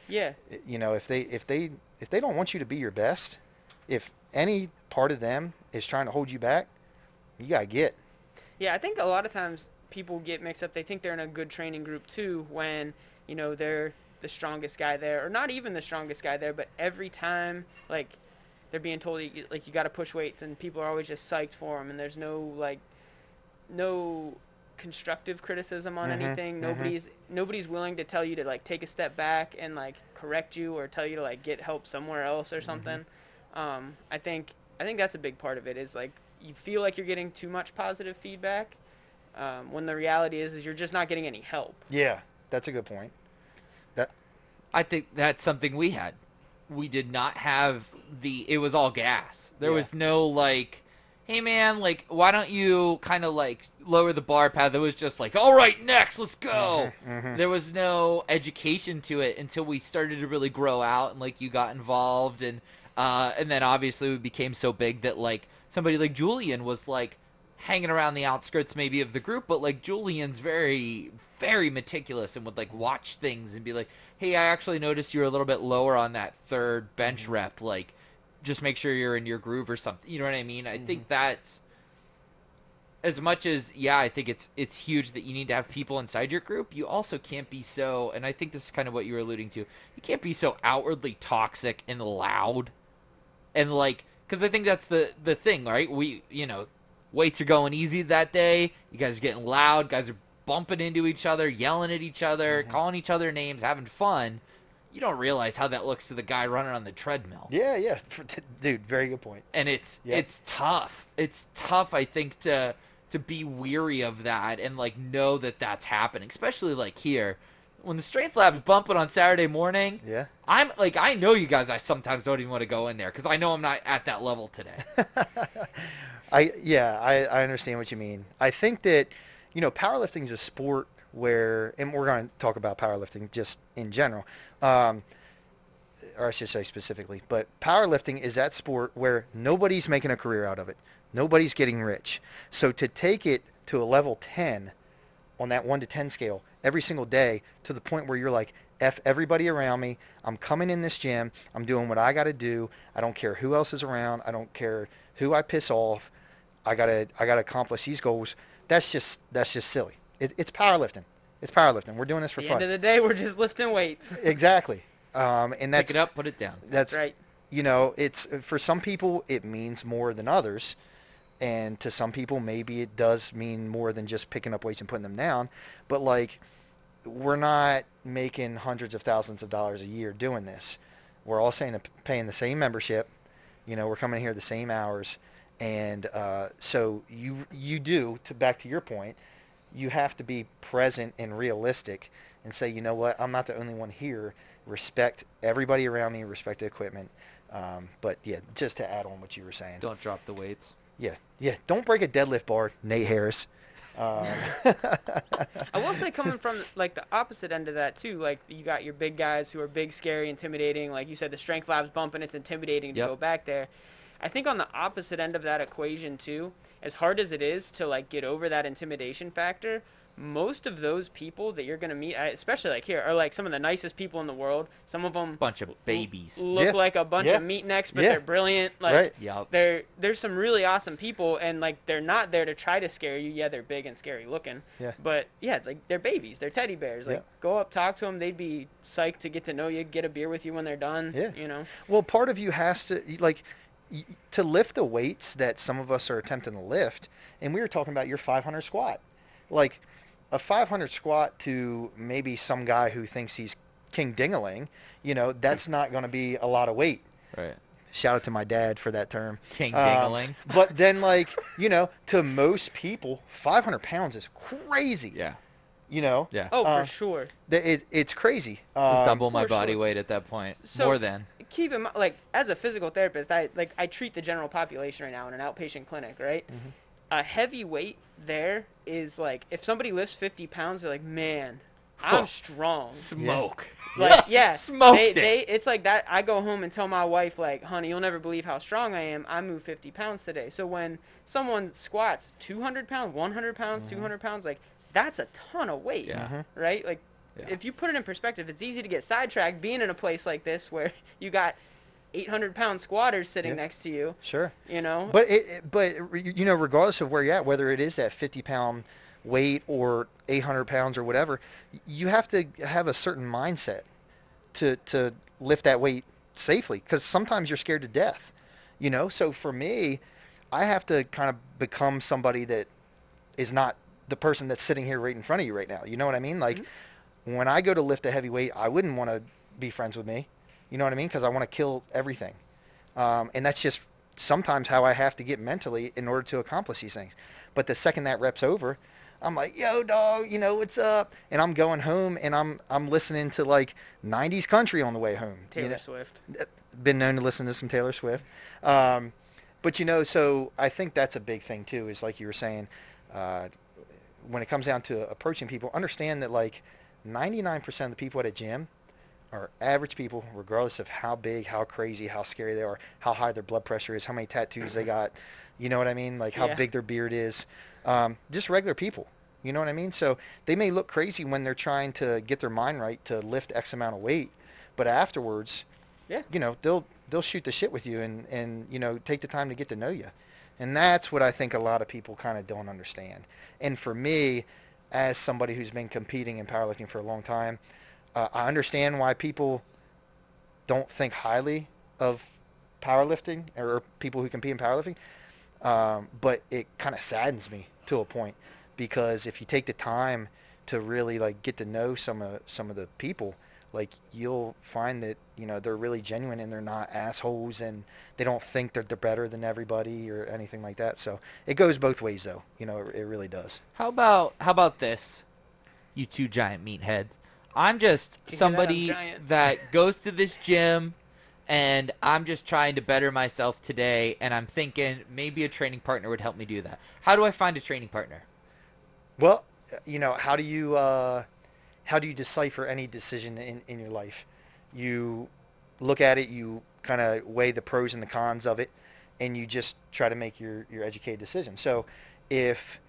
Yeah. You know, if they don't want you to be your best, if any part of them is trying to hold you back, you gotta get. Yeah, I think a lot of times people get mixed up. They think they're in a good training group too when, you know, they're the strongest guy there, or not even the strongest guy there, but every time, like, they're being told, like, you got to push weights, and people are always just psyched for them, and there's no constructive criticism on anything. Nobody's willing to tell you to, like, take a step back and, like, correct you or tell you to, like, get help somewhere else or something. I think that's a big part of it is, like, you feel like you're getting too much positive feedback when the reality is you're just not getting any help. Yeah, that's a good point. I think that's something we had. We did not have it was all gas. There was no, like, hey, man, like, why don't you kind of, like, lower the bar pad? It was just like, all right, next, let's go. There was no education to it until we started to really grow out and, like, you got involved. And then, obviously, we became so big that, like, somebody like Julian was, like, hanging around the outskirts maybe of the group, but, like, Julian's very, very meticulous and would, like, watch things and be like, hey, I actually noticed you're a little bit lower on that third bench rep. Like, just make sure you're in your groove or something. You know what I mean? I think that's, as much as, yeah, I think it's huge that you need to have people inside your group, you also can't be so, and I think this is kind of what you were alluding to, you can't be so outwardly toxic and loud. And, like, because I think that's the thing, right? We, you know, weights are going easy that day. You guys are getting loud. Guys are bumping into each other, yelling at each other, calling each other names, having fun. You don't realize how that looks to the guy running on the treadmill. Yeah. Dude, very good point. And it's tough. It's tough, I think, to be weary of that and, like, know that that's happening, especially, like, here. When the Strength Lab's bumping on Saturday morning, I'm like, I know you guys, I sometimes don't even want to go in there because I know I'm not at that level today. I understand what you mean. I think that, you know, powerlifting is a sport where, and we're going to talk about powerlifting just in general, or I should say specifically, but powerlifting is that sport where nobody's making a career out of it. Nobody's getting rich. So to take it to a level 10 on that 1 to 10 scale every single day to the point where you're like, F everybody around me, I'm coming in this gym, I'm doing what I got to do, I don't care who else is around, I don't care who I piss off, I gotta accomplish these goals. That's just silly. It's powerlifting. It's powerlifting. We're doing this for At fun. the end of the day, we're just lifting weights. Exactly. And that's pick it up, put it down. That's right. You know, it's for some people it means more than others, and to some people maybe it does mean more than just picking up weights and putting them down. But, like, we're not making hundreds of thousands of dollars a year doing this. We're all paying the same membership. You know, we're coming here the same hours. And so you do, back to your point, you have to be present and realistic and say, you know what, I'm not the only one here. Respect everybody around me, respect the equipment. But, yeah, just to add on what you were saying. Don't drop the weights. Yeah. Don't break a deadlift bar, Nate Harris. I will say, coming from, like, the opposite end of that too, like, you got your big guys who are big, scary, intimidating. Like you said, the Strength Lab's bumping, it's intimidating to go back there. I think on the opposite end of that equation too, as hard as it is to, like, get over that intimidation factor, most of those people that you're going to meet, especially like here, are like some of the nicest people in the world. Some of them bunch of babies look like a bunch of meat necks, but they're brilliant. Like, there's some really awesome people, and, like, they're not there to try to scare you. Yeah, they're big and scary looking. Yeah. But yeah, it's like they're babies. They're teddy bears. Like, go up, talk to them. They'd be psyched to get to know you, get a beer with you when they're done. Yeah. You know. Well, part of you has to, like, to lift the weights that some of us are attempting to lift, and we were talking about your 500 squat. Like, a 500 squat to maybe some guy who thinks he's King Dingaling, you know, that's not going to be a lot of weight. Right. Shout out to my dad for that term. King Dingaling. But then, like, you know, to most people, 500 pounds is crazy. Yeah. You know? Yeah. Oh, for sure. It's crazy. It's double my body weight at that point. So, more than. Keep in mind, like, as a physical therapist, I treat the general population right now in an outpatient clinic, right? Mm-hmm. A heavy weight there is, like, if somebody lifts 50 pounds, they're like, man, I'm strong. Smoke. Like, yeah, Smoked it's like that. I go home and tell my wife, like, honey, you'll never believe how strong I am. I moved 50 pounds today. So when someone squats 200 pounds, 100 pounds, 200 pounds, like, that's a ton of weight, right? Like, if you put it in perspective, it's easy to get sidetracked being in a place like this where you got 800-pound squatters sitting next to you. Sure. You know? But, you know, regardless of where you're at, whether it is that 50-pound weight or 800 pounds or whatever, you have to have a certain mindset to lift that weight safely, because sometimes you're scared to death, you know. So for me, I have to kind of become somebody that is not the person that's sitting here right in front of you right now. You know what I mean? Like, when I go to lift a heavy weight, I wouldn't want to be friends with me. You know what I mean? Because I want to kill everything. And that's just sometimes how I have to get mentally in order to accomplish these things. But the second that rep's over, I'm like, yo, dog, you know, what's up? And I'm going home, and I'm listening to, like, 90s country on the way home. Taylor Swift. Been known to listen to some Taylor Swift. But, you know, so I think that's a big thing, too, is like you were saying, when it comes down to approaching people, understand that, like, 99% of the people at a gym are average people, regardless of how big, how crazy, how scary they are, how high their blood pressure is, how many tattoos they got, you know what I mean? Like, how big their beard is. Just regular people, you know what I mean? So they may look crazy when they're trying to get their mind right to lift X amount of weight, but afterwards, you know, they'll shoot the shit with you and you know, take the time to get to know you. And that's what I think a lot of people kind of don't understand. And for me, as somebody who's been competing in powerlifting for a long time, I understand why people don't think highly of powerlifting or people who compete in powerlifting. But it kind of saddens me to a point, because if you take the time to really, like, get to know some of the people, like, you'll find that, you know, they're really genuine and they're not assholes and they don't think that they're better than everybody or anything like that. So it goes both ways, though. You know, it really does. How about this, you two giant meatheads? I'm just somebody that goes to this gym, and I'm just trying to better myself today, and I'm thinking maybe a training partner would help me do that. How do I find a training partner? Well, you know, how do you decipher any decision in your life? You look at it, you kind of weigh the pros and the cons of it, and you just try to make your educated decision. So if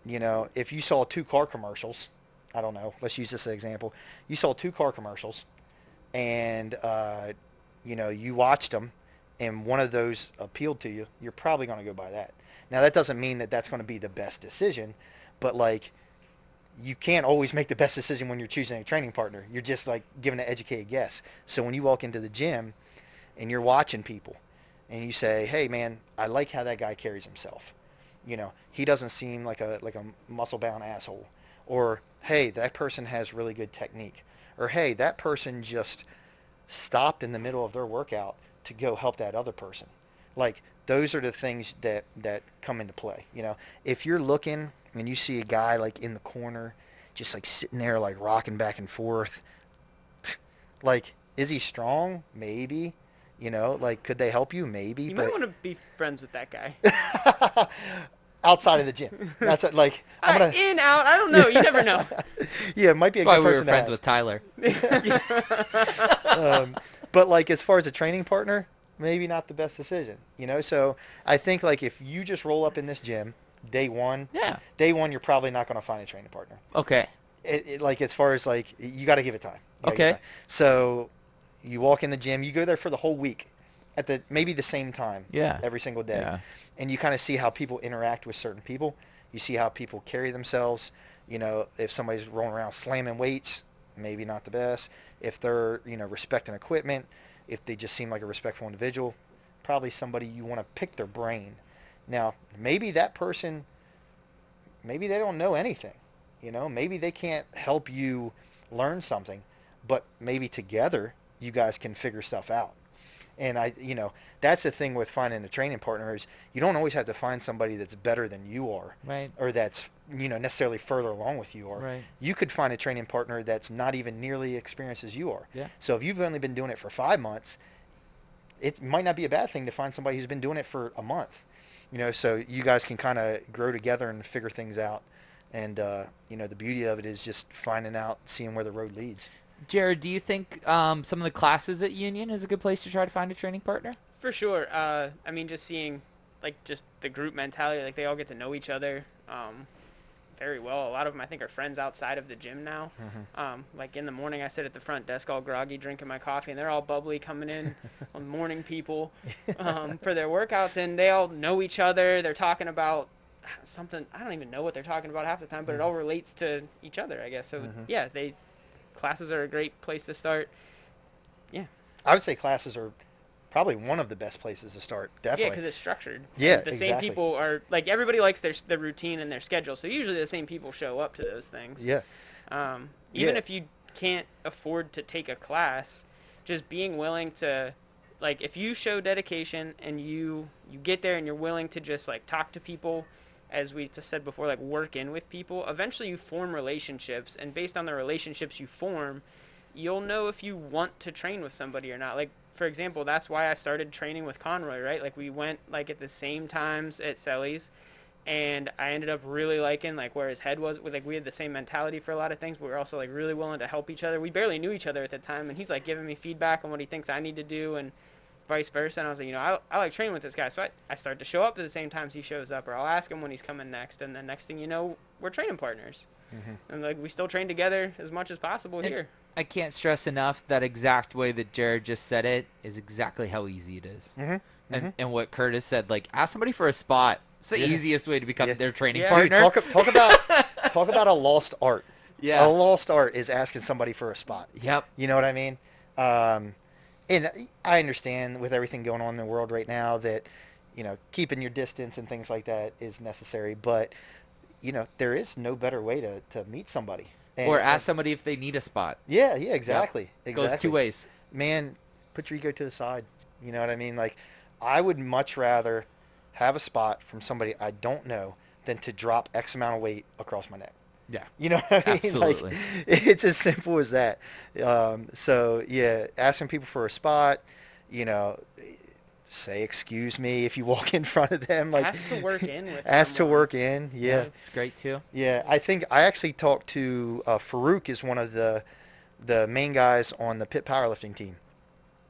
you saw 2 car commercials, I don't know, let's use this as an example. You saw 2 car commercials, and you know, you watched them, and one of those appealed to you, you're probably going to go by that. Now, that doesn't mean that that's going to be the best decision, but, like, you can't always make the best decision when you're choosing a training partner. You're just, like, giving an educated guess. So when you walk into the gym and you're watching people and you say, hey, man, I like how that guy carries himself. You know, he doesn't seem like a muscle-bound asshole. Or, hey, that person has really good technique. Or, hey, that person just stopped in the middle of their workout to go help that other person. Like, those are the things that come into play. You know, if you're looking and you see a guy, like, in the corner, just, like, sitting there, like, rocking back and forth, like, is he strong? Maybe. You know, like, could they help you? Maybe. You might want to be friends with that guy. Outside of the gym. That's it, like, I'm gonna... in, out, I don't know. You never know. Yeah, it might be a good person. That's why we were friends with Tyler. But, like, as far as a training partner, maybe not the best decision. You know, so I think, like, if you just roll up in this gym day one, you're probably not going to find a training partner. Okay. Like, as far as, like, you got to give it time. Okay. So you walk in the gym, you go there for the whole week at maybe the same time every single day. Yeah. And you kind of see how people interact with certain people. You see how people carry themselves. You know, if somebody's rolling around slamming weights, maybe not the best. If they're, you know, respecting equipment, if they just seem like a respectful individual, probably somebody you want to pick their brain. Now, maybe that person, maybe they don't know anything. You know, maybe they can't help you learn something, but maybe together you guys can figure stuff out. And that's the thing with finding a training partner is you don't always have to find somebody that's better than you are, right? Or that's, you know, necessarily further along with you are. Right. You could find a training partner that's not even nearly experienced as you are. Yeah. So if you've only been doing it for 5 months, it might not be a bad thing to find somebody who's been doing it for a month. You know, so you guys can kind of grow together and figure things out And the beauty of it is just finding out, seeing where the road leads. Jared, do you think some of the classes at Union is a good place to try to find a training partner? For sure. I mean, just seeing just the group mentality, they all get to know each other very well. A lot of them, I think, are friends outside of the gym now. In the morning, I sit at the front desk all groggy, drinking my coffee, and they're all bubbly coming in on morning people for their workouts, and they all know each other. They're talking about something, I don't even know what they're talking about half the time, but it all relates to each other, I guess. So, yeah, classes are a great place to start. Yeah. I would say classes are probably one of the best places to start, definitely. Yeah, because it's structured. Yeah, the exactly. same people are, everybody likes their routine and their schedule, so usually the same people show up to those things. Yeah. Even if you can't afford to take a class, just being willing to, if you show dedication and you get there and you're willing to just, talk to people, as we just said before, work in with people, eventually you form relationships, and based on the relationships you form, you'll know if you want to train with somebody or not. For example, that's why I started training with Conroy, right? We went, at the same times at Selly's, and I ended up really liking, where his head was. We had the same mentality for a lot of things, but we were also, really willing to help each other. We barely knew each other at the time, and he's, giving me feedback on what he thinks I need to do, and vice versa. And I was like, I like training with this guy, so I start to show up at the same times he shows up, or I'll ask him when he's coming next, and then next thing you know, we're training partners. And we still train together as much as possible here. I can't stress enough that exact way that Jared just said it is exactly how easy it is. And what Curtis said, ask somebody for a spot. It's the easiest way to become their training partner. Dude, talk about a lost art. Yeah. A lost art is asking somebody for a spot. Yep. You know what I mean? And I understand with everything going on in the world right now that, keeping your distance and things like that is necessary. But, there is no better way to meet somebody. Or ask somebody if they need a spot. Yeah, exactly. Yep. Goes two ways. Man, put your ego to the side. You know what I mean? I would much rather have a spot from somebody I don't know than to drop X amount of weight across my neck. Yeah. You know what I mean? Absolutely. It's as simple as that. So, yeah, asking people for a spot, say excuse me if you walk in front of them. Ask to work in with Ask someone. to work in, yeah. It's great, too. Yeah, I think I actually talked to Farouk, is one of the main guys on the pit powerlifting team.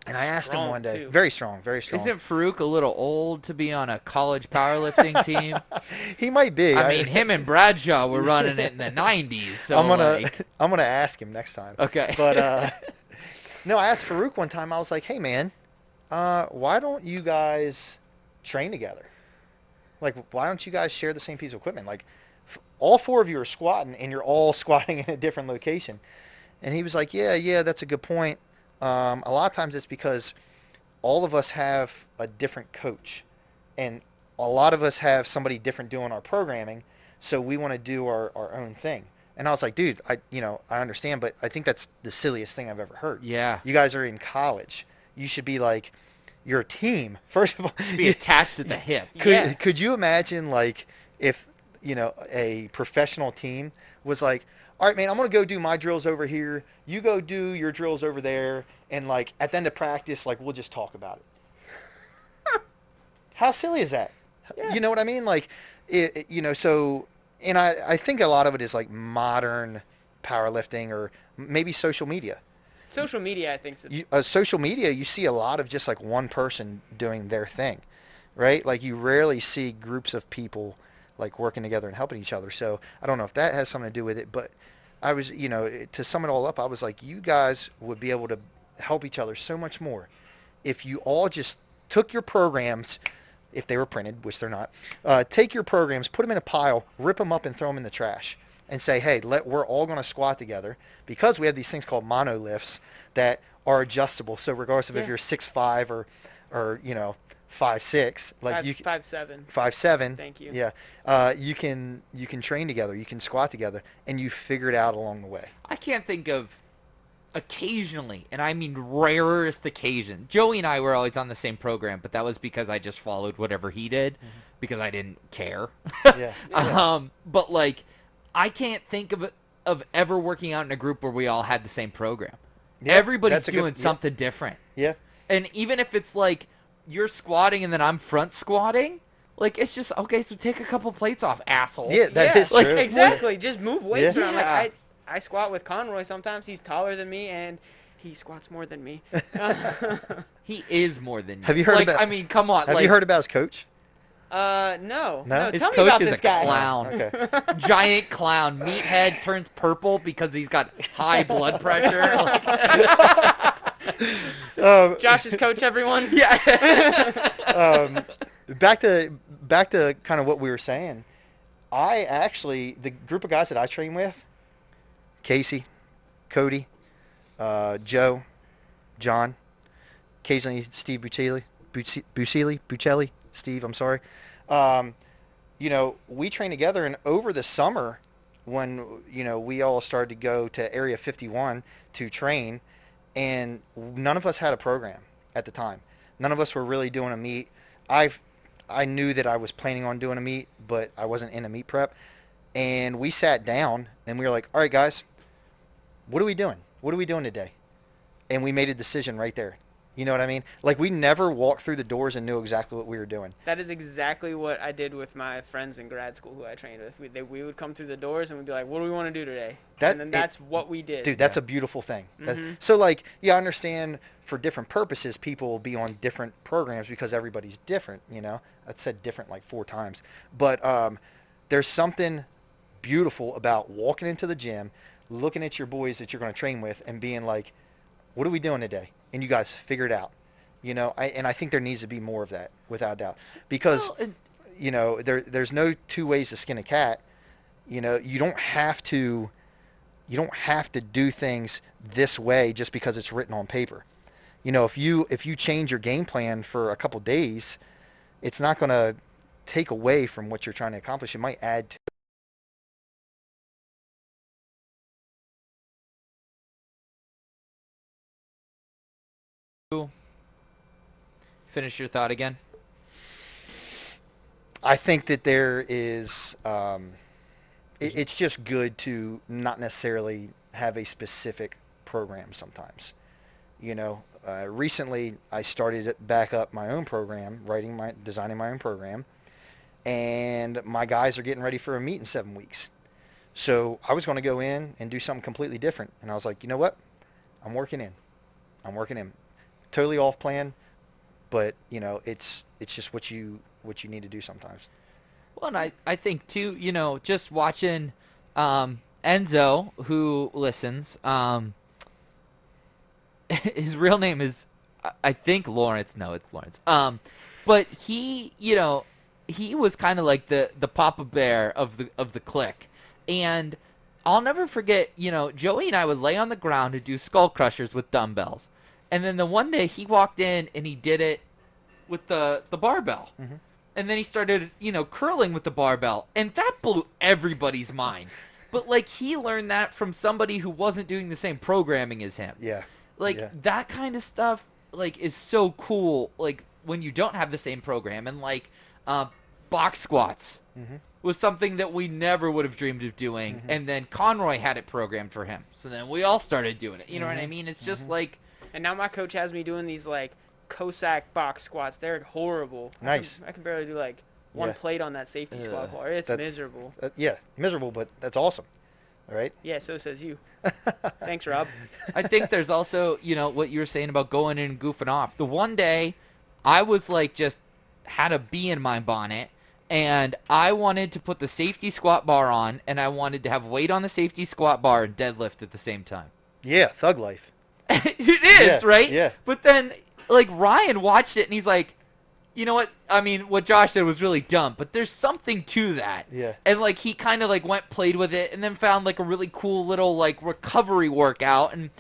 And I asked him one day. Too. Very strong, very strong. Isn't Farouk a little old to be on a college powerlifting team? He might be. I mean, him and Bradshaw were running it in the 90s. So I'm gonna ask him next time. Okay. But no, I asked Farouk one time. I was like, "Hey, man, why don't you guys train together? Why don't you guys share the same piece of equipment? All four of you are squatting, and you're all squatting in a different location." And he was like, "Yeah, that's a good point. A lot of times it's because all of us have a different coach, and a lot of us have somebody different doing our programming, so we want to do our own thing." And I was like, "Dude, I understand, but I think that's the silliest thing I've ever heard. Yeah. You guys are in college. You should be you're a team. First of all, Be attached at the hip. Could you imagine if a professional team was like, all right, man, I'm going to go do my drills over here. You go do your drills over there. And, at the end of practice, we'll just talk about it. How silly is that? Yeah. You know what I mean? So, and I think a lot of it is, modern powerlifting or maybe social media. Social media, I think. Social media, you see a lot of just, one person doing their thing, right? You rarely see groups of people working together and helping each other. So I don't know if that has something to do with it, but I was, to sum it all up, I was like, you guys would be able to help each other so much more if you all just took your programs, if they were printed, which they're not, take your programs, put them in a pile, rip them up and throw them in the trash and say, hey, we're all going to squat together, because we have these things called mono lifts that are adjustable. So regardless of if you're 6'5" or 5'6", 5'7". 5'7". Thank you. Yeah, you can train together, you can squat together, and you figure it out along the way. I can't think of occasionally, and I mean rarest occasion. Joey and I were always on the same program, but that was because I just followed whatever he did because I didn't care. Yeah. But I can't think of ever working out in a group where we all had the same program. Yeah, Everybody's that's a doing good- something different. Yeah. And even if it's you're squatting and then I'm front squatting, Like, it's just, okay, so take a couple plates off, asshole. Yeah, that yeah, is like true. exactly. Just move weights Yeah. around. Yeah. Like I squat with Conroy sometimes. He's taller than me and he squats more than me. He is more than you. Have you heard like, about- I mean, come on. Have like, you heard about his coach? No. No? No. His Tell me coach about is this a guy. clown. Okay. Giant clown. Meathead turns purple because he's got high blood pressure. Josh's coach, everyone. Yeah. Back to kind of what we were saying. The group of guys that I train with, Casey, Cody, Joe, John, occasionally Steve Bucelli, Steve, I'm sorry. We train together, and over the summer when, we all started to go to Area 51 to train, and none of us had a program at the time. None of us were really doing a meet. I knew that I was planning on doing a meet, but I wasn't in a meet prep. And we sat down, and we were like, all right, guys, what are we doing? What are we doing today? And we made a decision right there. You know what I mean? Like, we never walked through the doors and knew exactly what we were doing. That is exactly what I did with my friends in grad school who I trained with. We would come through the doors and we'd be like, what do we want to do today? And then that's what we did. Dude, that's a beautiful thing. Mhm. So, like, yeah, I understand for different purposes people will be on different programs because everybody's different, I said different like 4 times. But there's something beautiful about walking into the gym, looking at your boys that you're going to train with and being like, what are we doing today? And you guys figure it out. I think there needs to be more of that, without a doubt. Because, there's no 2 ways to skin a cat. You don't have to do things this way just because it's written on paper. If you change your game plan for a couple days, it's not going to take away from what you're trying to accomplish. It might add to. Finish your thought again. I think that there is, it's just good to not necessarily have a specific program sometimes. Recently I started back up my own program, designing my own program, and my guys are getting ready for a meet in 7 weeks. So I was going to go in and do something completely different. And I was like, you know what? I'm working in. Totally off plan. But it's just what you need to do sometimes. Well, and I think too, just watching Enzo, who listens. His real name is, I think, Lawrence. No, it's Lawrence. But he was kind of like the Papa Bear of the clique, and I'll never forget. Joey and I would lay on the ground to do skull crushers with dumbbells. And then the one day he walked in and he did it with the barbell. Mm-hmm. And then he started, curling with the barbell. And that blew everybody's mind. But, he learned that from somebody who wasn't doing the same programming as him. Yeah. That kind of stuff, is so cool, when you don't have the same program. And, box squats was something that we never would have dreamed of doing. Mm-hmm. And then Conroy had it programmed for him. So then we all started doing it. You know what I mean? It's just And now my coach has me doing these Cossack box squats. They're horrible. Nice. I can barely do one plate on that safety squat bar. It's miserable. Miserable, but that's awesome. All right? Yeah, so says you. Thanks, Rob. I think there's also, what you were saying about going in and goofing off. The one day I was just had a bee in my bonnet, and I wanted to put the safety squat bar on, and I wanted to have weight on the safety squat bar and deadlift at the same time. Yeah, thug life. It is, right? Yeah. But then, Ryan watched it, and he's like, you know what? I mean, what Josh said was really dumb, but there's something to that. Yeah. And, he kind of, played with it, and then found, a really cool little, recovery workout, and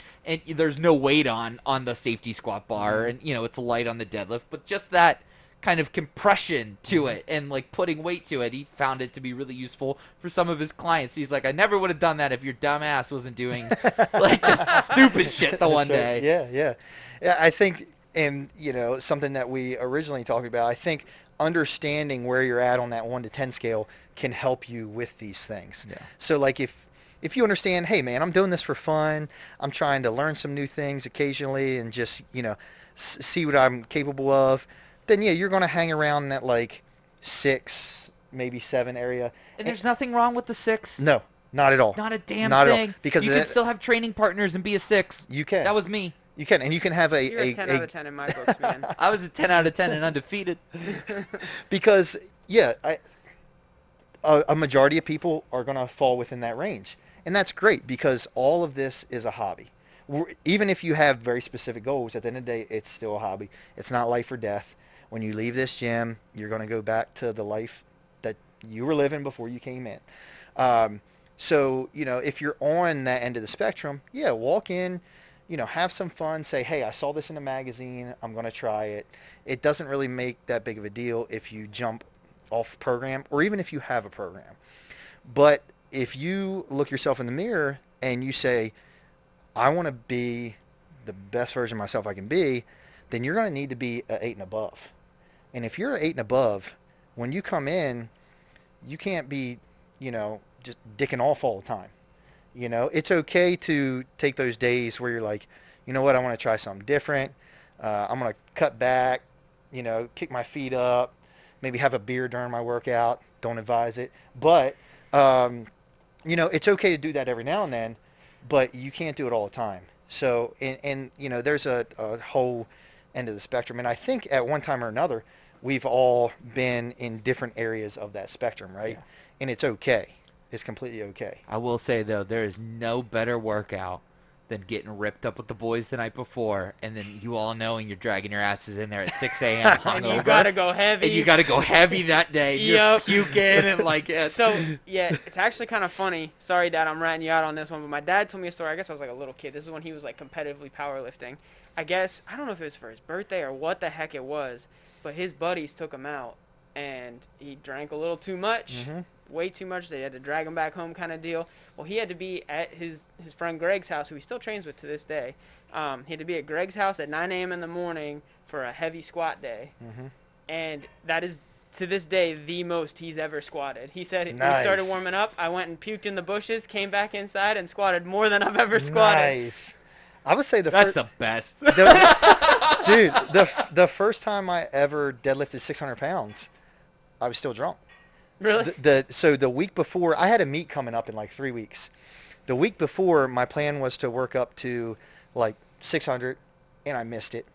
there's no weight on the safety squat bar, and, it's light on the deadlift, but just that kind of compression to it and putting weight to it, he found it to be really useful for some of his clients. He's like, I never would have done that if your dumb ass wasn't doing just stupid shit the one day. Yeah, I think, and something that we originally talked about, I think understanding where you're at on that 1 to 10 scale can help you with these things. Yeah. So if you understand, hey man, I'm doing this for fun, I'm trying to learn some new things occasionally and just see what I'm capable of, then yeah, you're going to hang around that 6, maybe 7 area. And there's nothing wrong with the 6. No, not at all. Not a damn Not thing. at all. Because you can still have training partners and be a 6. You can. That was me. You can, and you can have You're a 10 out of 10 in my books, man. I was a 10 out of 10 and undefeated. Because a majority of people are going to fall within that range, and that's great because all of this is a hobby. Even if you have very specific goals, at the end of the day, it's still a hobby. It's not life or death. When you leave this gym, you're going to go back to the life that you were living before you came in. So, if you're on that end of the spectrum, walk in, have some fun, say, hey, I saw this in a magazine, I'm going to try it. It doesn't really make that big of a deal if you jump off program or even if you have a program. But if you look yourself in the mirror and you say, I want to be the best version of myself I can be, then you're going to need to be an 8 and above. And if you're an 8 and above, when you come in, you can't be, just dicking off all the time. It's okay to take those days where you're like, you know what, I want to try something different. I'm going to cut back, kick my feet up, maybe have a beer during my workout. Don't advise it. But, it's okay to do that every now and then, but you can't do it all the time. So, and there's a whole end of the spectrum. And I think at one time or another, we've all been in different areas of that spectrum, right? Yeah. And it's okay. It's completely okay. I will say, though, there is no better workout than getting ripped up with the boys the night before, and then you all knowing you're dragging your asses in there at 6 a.m. hungover. And you gotta go heavy. And you gotta go heavy that day. Yep. You're puking and like... So, it's actually kind of funny. Sorry, Dad, I'm ratting you out on this one, but my dad told me a story. I guess I was like a little kid. This is when he was like competitively powerlifting. I don't know if it was for his birthday or what the heck it was, but his buddies took him out, and he drank a little too much. Mm-hmm. Way too much. They had to drag him back home kind of deal. Well, he had to be at his friend Greg's house, who he still trains with to this day. He had to be at Greg's house at 9 a.m. in the morning for a heavy squat day. Mm-hmm. And that is, to this day, the most he's ever squatted. He said when Nice. he started warming up, I went and puked in the bushes, came back inside, and squatted more than I've ever squatted. Nice. I would say That's the best. Dude, the first time I ever deadlifted 600 pounds, I was still drunk. Really? So the week before, I had a meet coming up in like 3 weeks. The week before, my plan was to work up to like 600, and I missed it.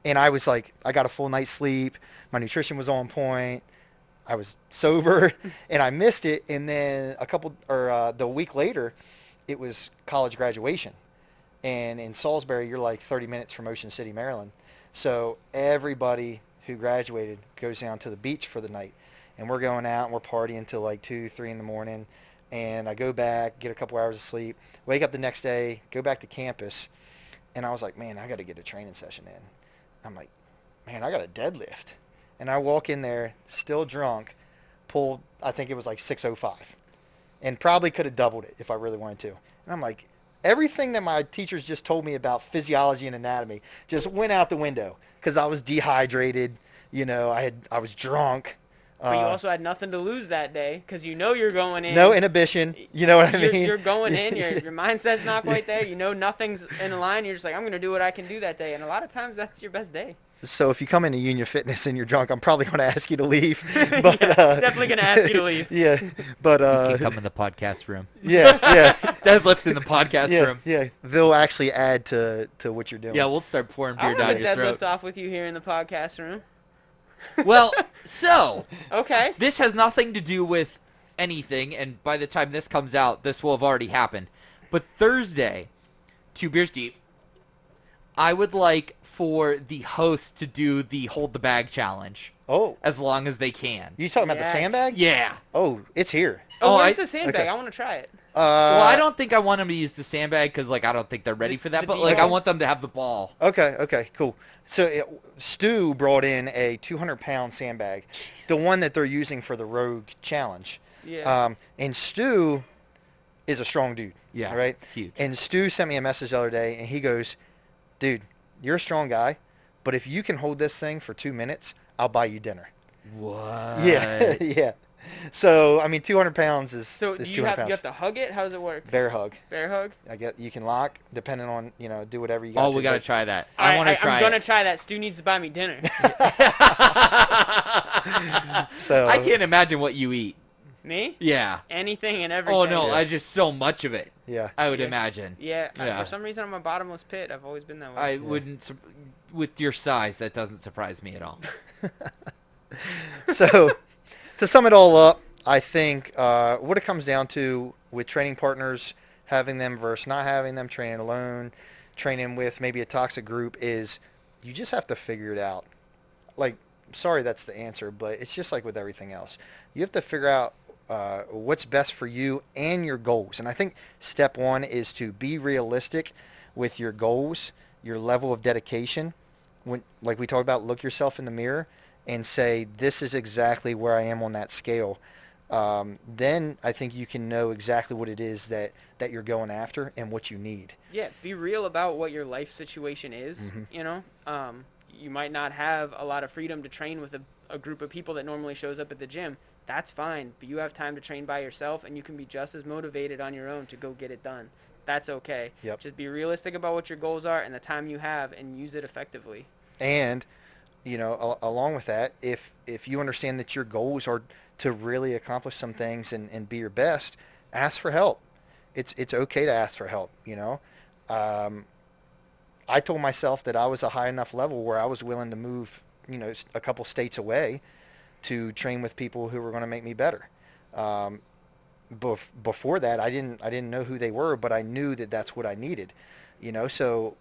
And I was like, I got a full night's sleep. My nutrition was on point. I was sober, and I missed it. And then the week later, it was college graduation. And in Salisbury, you're like 30 minutes from Ocean City, Maryland. So everybody who graduated goes down to the beach for the night. And we're going out and we're partying till like 2, 3 in the morning. And I go back, get a couple hours of sleep, wake up the next day, go back to campus. And I was like, man, I got to get a training session in. I'm like, man, I got a deadlift. And I walk in there, still drunk, pulled, I think it was like 605. And probably could have doubled it if I really wanted to. And I'm like, everything that my teachers just told me about physiology and anatomy just went out the window because I was dehydrated. I was drunk. But you also had nothing to lose that day because you're going in. No inhibition. You know what I mean? You're going in. Your mindset's not quite there. Nothing's in the line. You're just like, I'm going to do what I can do that day. And a lot of times that's your best day. So if you come into Union Fitness and you're drunk, I'm probably going to ask you to leave. But, definitely going to ask you to leave. Yeah, but you can come in the podcast room. Yeah. Deadlift in the podcast room. Yeah, they'll actually add to what you're doing. Yeah, we'll start pouring beer I down want to your throat. deadlift off with you here in the podcast room. Well, so okay. This has nothing to do with anything, and by the time this comes out, this will have already happened. But Thursday, 2 beers deep, I would like for the host to do the hold the bag challenge. Oh, as long as they can. You talking about the sandbag? Yeah. Oh, it's here. Where's the sandbag? Okay. I want to try it. Well, I don't think I want them to use the sandbag because, I don't think they're ready for that. But, I want them to have the ball. Okay, cool. So, Stu brought in a 200-pound sandbag, the one that they're using for the Rogue Challenge. Yeah. And Stu is a strong dude. Yeah, right? huge. And Stu sent me a message the other day, and he goes, dude, you're a strong guy, but if you can hold this thing for 2 minutes, I'll buy you dinner. What? Yeah. So I mean, 200 pounds is So is do 200 you pounds. have to hug it? How does it work? Bear hug. Bear hug? I get you can lock depending on do whatever you got. Oh, we gotta but- try that. All I right, want to try I'm gonna it. try that. Stu needs to buy me dinner. So I can't imagine what you eat. Me? Yeah. Anything and everything. Oh no, Yeah. I just so much of it. Yeah. I would Yeah. imagine. Yeah, Yeah. for some reason I'm a bottomless pit. I've always been that way. I wouldn't. With your size, that doesn't surprise me at all. So to sum it all up, I think what it comes down to with training partners, having them versus not having them, training alone, training with maybe a toxic group, is you just have to figure it out. Like, sorry, that's the answer, but it's just like with everything else. You have to figure out what's best for you and your goals. And I think step one is to be realistic with your goals, your level of dedication. When, like we talked about, look yourself in the mirror and say, this is exactly where I am on that scale. Then I think you can know exactly what it is that you're going after and what you need. Yeah, be real about what your life situation is. Mhm. You know, you might not have a lot of freedom to train with a group of people that normally shows up at the gym. That's fine, but you have time to train by yourself, and you can be just as motivated on your own to go get it done. That's okay. Yep. Just be realistic about what your goals are and the time you have, and use it effectively. And along with that, if you understand that your goals are to really accomplish some things and be your best, ask for help. It's okay to ask for help. I told myself that I was a high enough level where I was willing to move a couple states away to train with people who were going to make me better. Before that, I didn't know who they were, but I knew that that's what I needed. So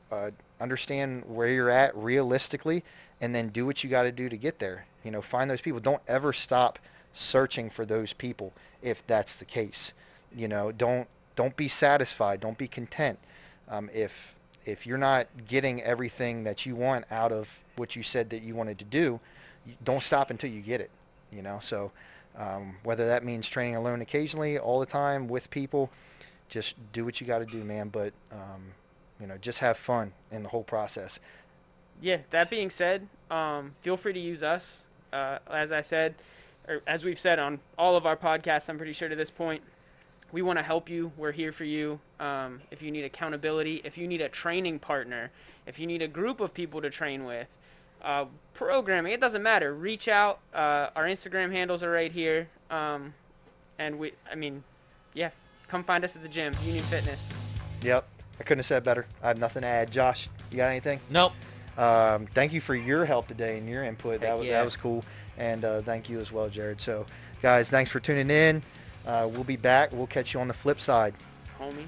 understand where you're at realistically, and then do what you got to do to get there. Find those people. Don't ever stop searching for those people if that's the case. Don't be satisfied. Don't be content. If you're not getting everything that you want out of what you said that you wanted to do, don't stop until you get it. So whether that means training alone occasionally, all the time, with people, just do what you got to do, man. But just have fun in the whole process. Yeah, that being said, feel free to use us. As I said, or as we've said on all of our podcasts, I'm pretty sure to this point, we want to help you. We're here for you. If you need accountability, if you need a training partner, if you need a group of people to train with, programming, it doesn't matter. Reach out. Our Instagram handles are right here. And come find us at the gym, Union Fitness. Yep, I couldn't have said better. I have nothing to add. Josh, you got anything? Nope. Thank you for your help today and your input. Heck yeah. That was cool. And thank you as well, Jared. So, guys, thanks for tuning in. We'll be back. We'll catch you on the flip side. Homie.